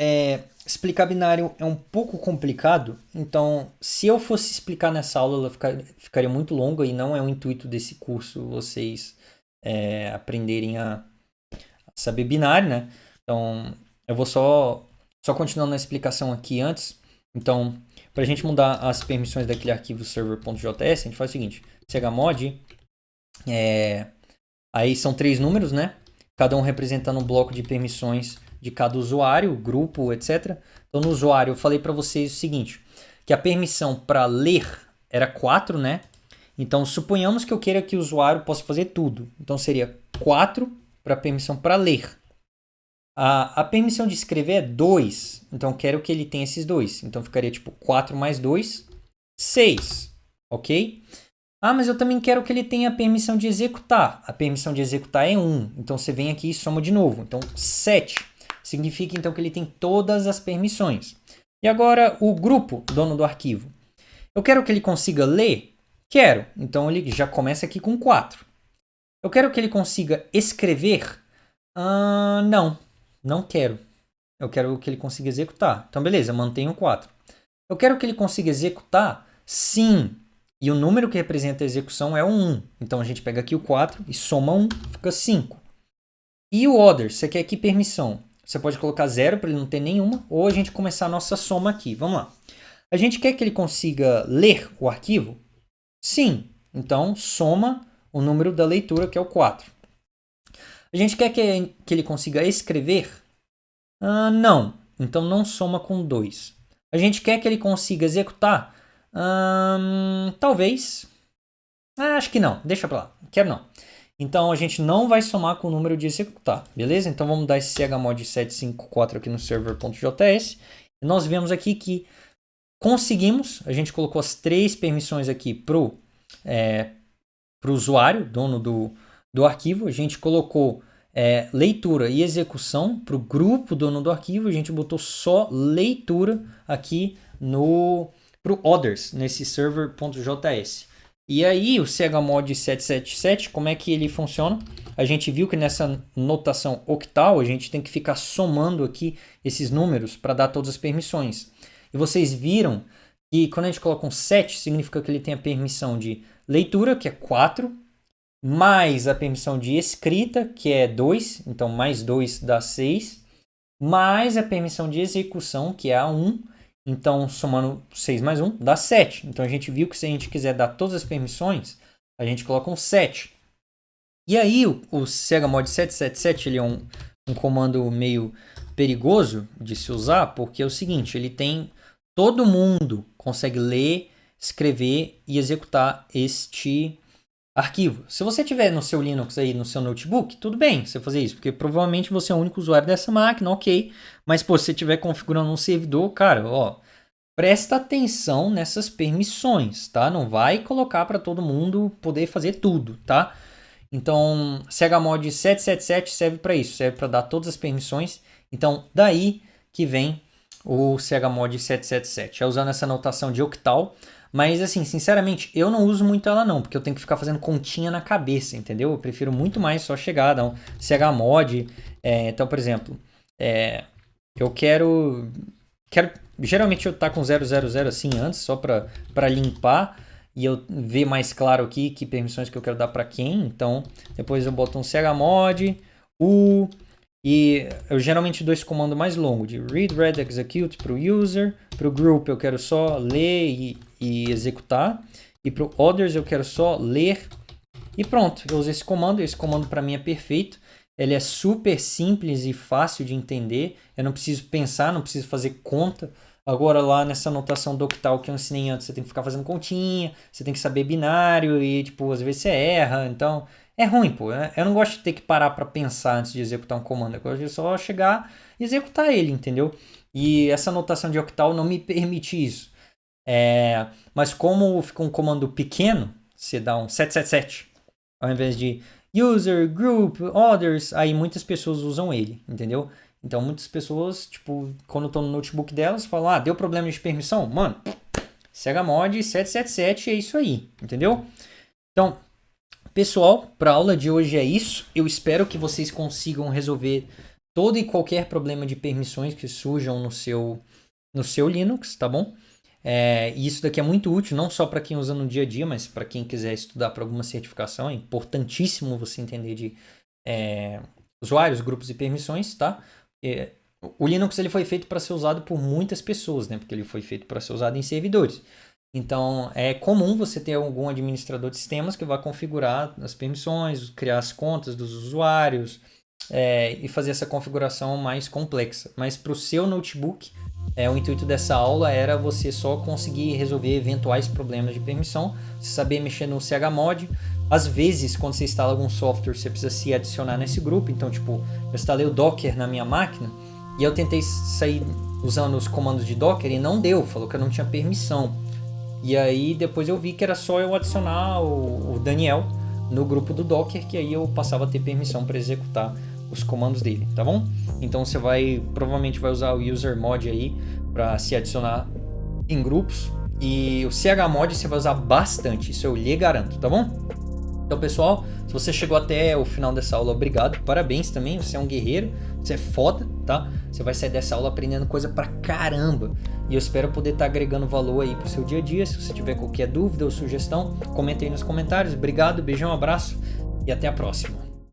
Speaker 1: explicar binário é um pouco complicado, então se eu fosse explicar nessa aula, ela ficaria muito longa e não é o intuito desse curso vocês aprenderem a saber binário, né? Então, eu vou só continuando na explicação aqui antes. Então, para a gente mudar as permissões daquele arquivo server.js, a gente faz o seguinte, chmod, aí são 3 números, né? Cada um representando um bloco de permissões de cada usuário, grupo, etc. Então, no usuário, eu falei para vocês o seguinte, que a permissão para ler era 4, né? Então, suponhamos que eu queira que o usuário possa fazer tudo. Então, seria 4 para a permissão para ler. A permissão de escrever é 2. Então, eu quero que ele tenha esses 2. Então, ficaria tipo 4 mais 2, 6. Ok? Mas eu também quero que ele tenha a permissão de executar. A permissão de executar é 1. Então, você vem aqui e soma de novo. Então, 7. Significa, então, que ele tem todas as permissões. E agora, o grupo, dono do arquivo. Eu quero que ele consiga ler? Quero. Então, ele já começa aqui com 4. Eu quero que ele consiga escrever? Não. Não quero. Eu quero que ele consiga executar. Então, beleza, mantenho 4. Eu quero que ele consiga executar? Sim. E o número que representa a execução é o 1. Então, a gente pega aqui o 4 e soma 1, fica 5. E o other, você quer que permissão? Você pode colocar 0 para ele não ter nenhuma, ou a gente começar a nossa soma aqui. Vamos lá. A gente quer que ele consiga ler o arquivo? Sim. Então, soma o número da leitura, que é o 4. A gente quer que ele consiga escrever? Não. Então não soma com 2. A gente quer que ele consiga executar? Talvez. Acho que não. Deixa pra lá. Quero não. Então a gente não vai somar com o número de executar. Beleza? Então vamos dar esse chmod 754 aqui no server.js. E nós vemos aqui que conseguimos. A gente colocou as 3 permissões aqui pro usuário, dono do arquivo. A gente colocou leitura e execução para o grupo dono do arquivo. A gente botou só leitura aqui pro others, nesse server.js. E aí o chmod 777, como é que ele funciona? A gente viu que nessa notação octal a gente tem que ficar somando aqui esses números para dar todas as permissões. E vocês viram que quando a gente coloca um 7, significa que ele tem a permissão de leitura, que é 4, mais a permissão de escrita, que é 2, então mais 2 dá 6, mais a permissão de execução, que é a 1, então somando 6 mais 1 dá 7. Então a gente viu que se a gente quiser dar todas as permissões, a gente coloca um 7. E aí o chmod 777 ele é um comando meio perigoso de se usar, porque é o seguinte, ele tem... Todo mundo consegue ler, escrever e executar este arquivo. Se você tiver no seu Linux aí, no seu notebook, tudo bem você fazer isso, porque provavelmente você é o único usuário dessa máquina, ok. Mas se você estiver configurando um servidor, cara, presta atenção nessas permissões, tá? Não vai colocar para todo mundo poder fazer tudo, tá? Então, chmod 777 serve para isso, serve para dar todas as permissões. Então, daí que vem o chmod 777. É usando essa notação de octal. Mas, assim, sinceramente, eu não uso muito ela não, porque eu tenho que ficar fazendo continha na cabeça, entendeu? Eu prefiro muito mais só chegar, dar um chmod. Então, por exemplo, eu quero... Geralmente eu tá com 000 assim antes, só para limpar e eu ver mais claro aqui que permissões que eu quero dar para quem. Então, depois eu boto um chmod, e eu geralmente dou esse comando mais longo, de read, read, execute para o user. Para o group eu quero só ler e executar. E para o others eu quero só ler. E pronto, eu uso esse comando. Esse comando para mim é perfeito. Ele é super simples e fácil de entender. Eu não preciso pensar, não preciso fazer conta. Agora lá nessa notação do octal que eu ensinei antes, você tem que ficar fazendo continha. Você tem que saber binário e tipo, às vezes você erra. Então... é ruim, pô. Eu não gosto de ter que parar para pensar antes de executar um comando. Eu gosto de só chegar e executar ele, entendeu? E essa notação de octal não me permite isso. Mas como fica um comando pequeno, você dá um 777 ao invés de user, group, others, aí muitas pessoas usam ele, entendeu? Então muitas pessoas, tipo, quando estão no notebook delas, falam, deu problema de permissão? Mano, chmod 777 é isso aí, entendeu? Então... pessoal, para a aula de hoje é isso. Eu espero que vocês consigam resolver todo e qualquer problema de permissões que surjam no seu Linux, tá bom? E isso daqui é muito útil, não só para quem usa no dia a dia, mas para quem quiser estudar para alguma certificação. É importantíssimo você entender de usuários, grupos e permissões, tá? O Linux ele foi feito para ser usado por muitas pessoas, né? Porque ele foi feito para ser usado em servidores. Então, é comum você ter algum administrador de sistemas que vai configurar as permissões, criar as contas dos usuários e fazer essa configuração mais complexa. Mas para o seu notebook, o intuito dessa aula era você só conseguir resolver eventuais problemas de permissão, saber mexer no chmod. Às vezes, quando você instala algum software, você precisa se adicionar nesse grupo. Então, tipo, eu instalei o Docker na minha máquina e eu tentei sair usando os comandos de Docker e não deu, falou que eu não tinha permissão. E aí depois eu vi que era só eu adicionar o Daniel no grupo do Docker, que aí eu passava a ter permissão para executar os comandos dele, tá bom? Então você provavelmente vai usar o user mod aí para se adicionar em grupos. E o chmod você vai usar bastante, isso eu lhe garanto, tá bom? Então pessoal, se você chegou até o final dessa aula, obrigado, parabéns também, você é um guerreiro, você é foda, tá? Você vai sair dessa aula aprendendo coisa pra caramba. E eu espero poder estar agregando valor aí pro seu dia a dia. Se você tiver qualquer dúvida ou sugestão, comenta aí nos comentários. Obrigado, beijão, abraço e até a próxima.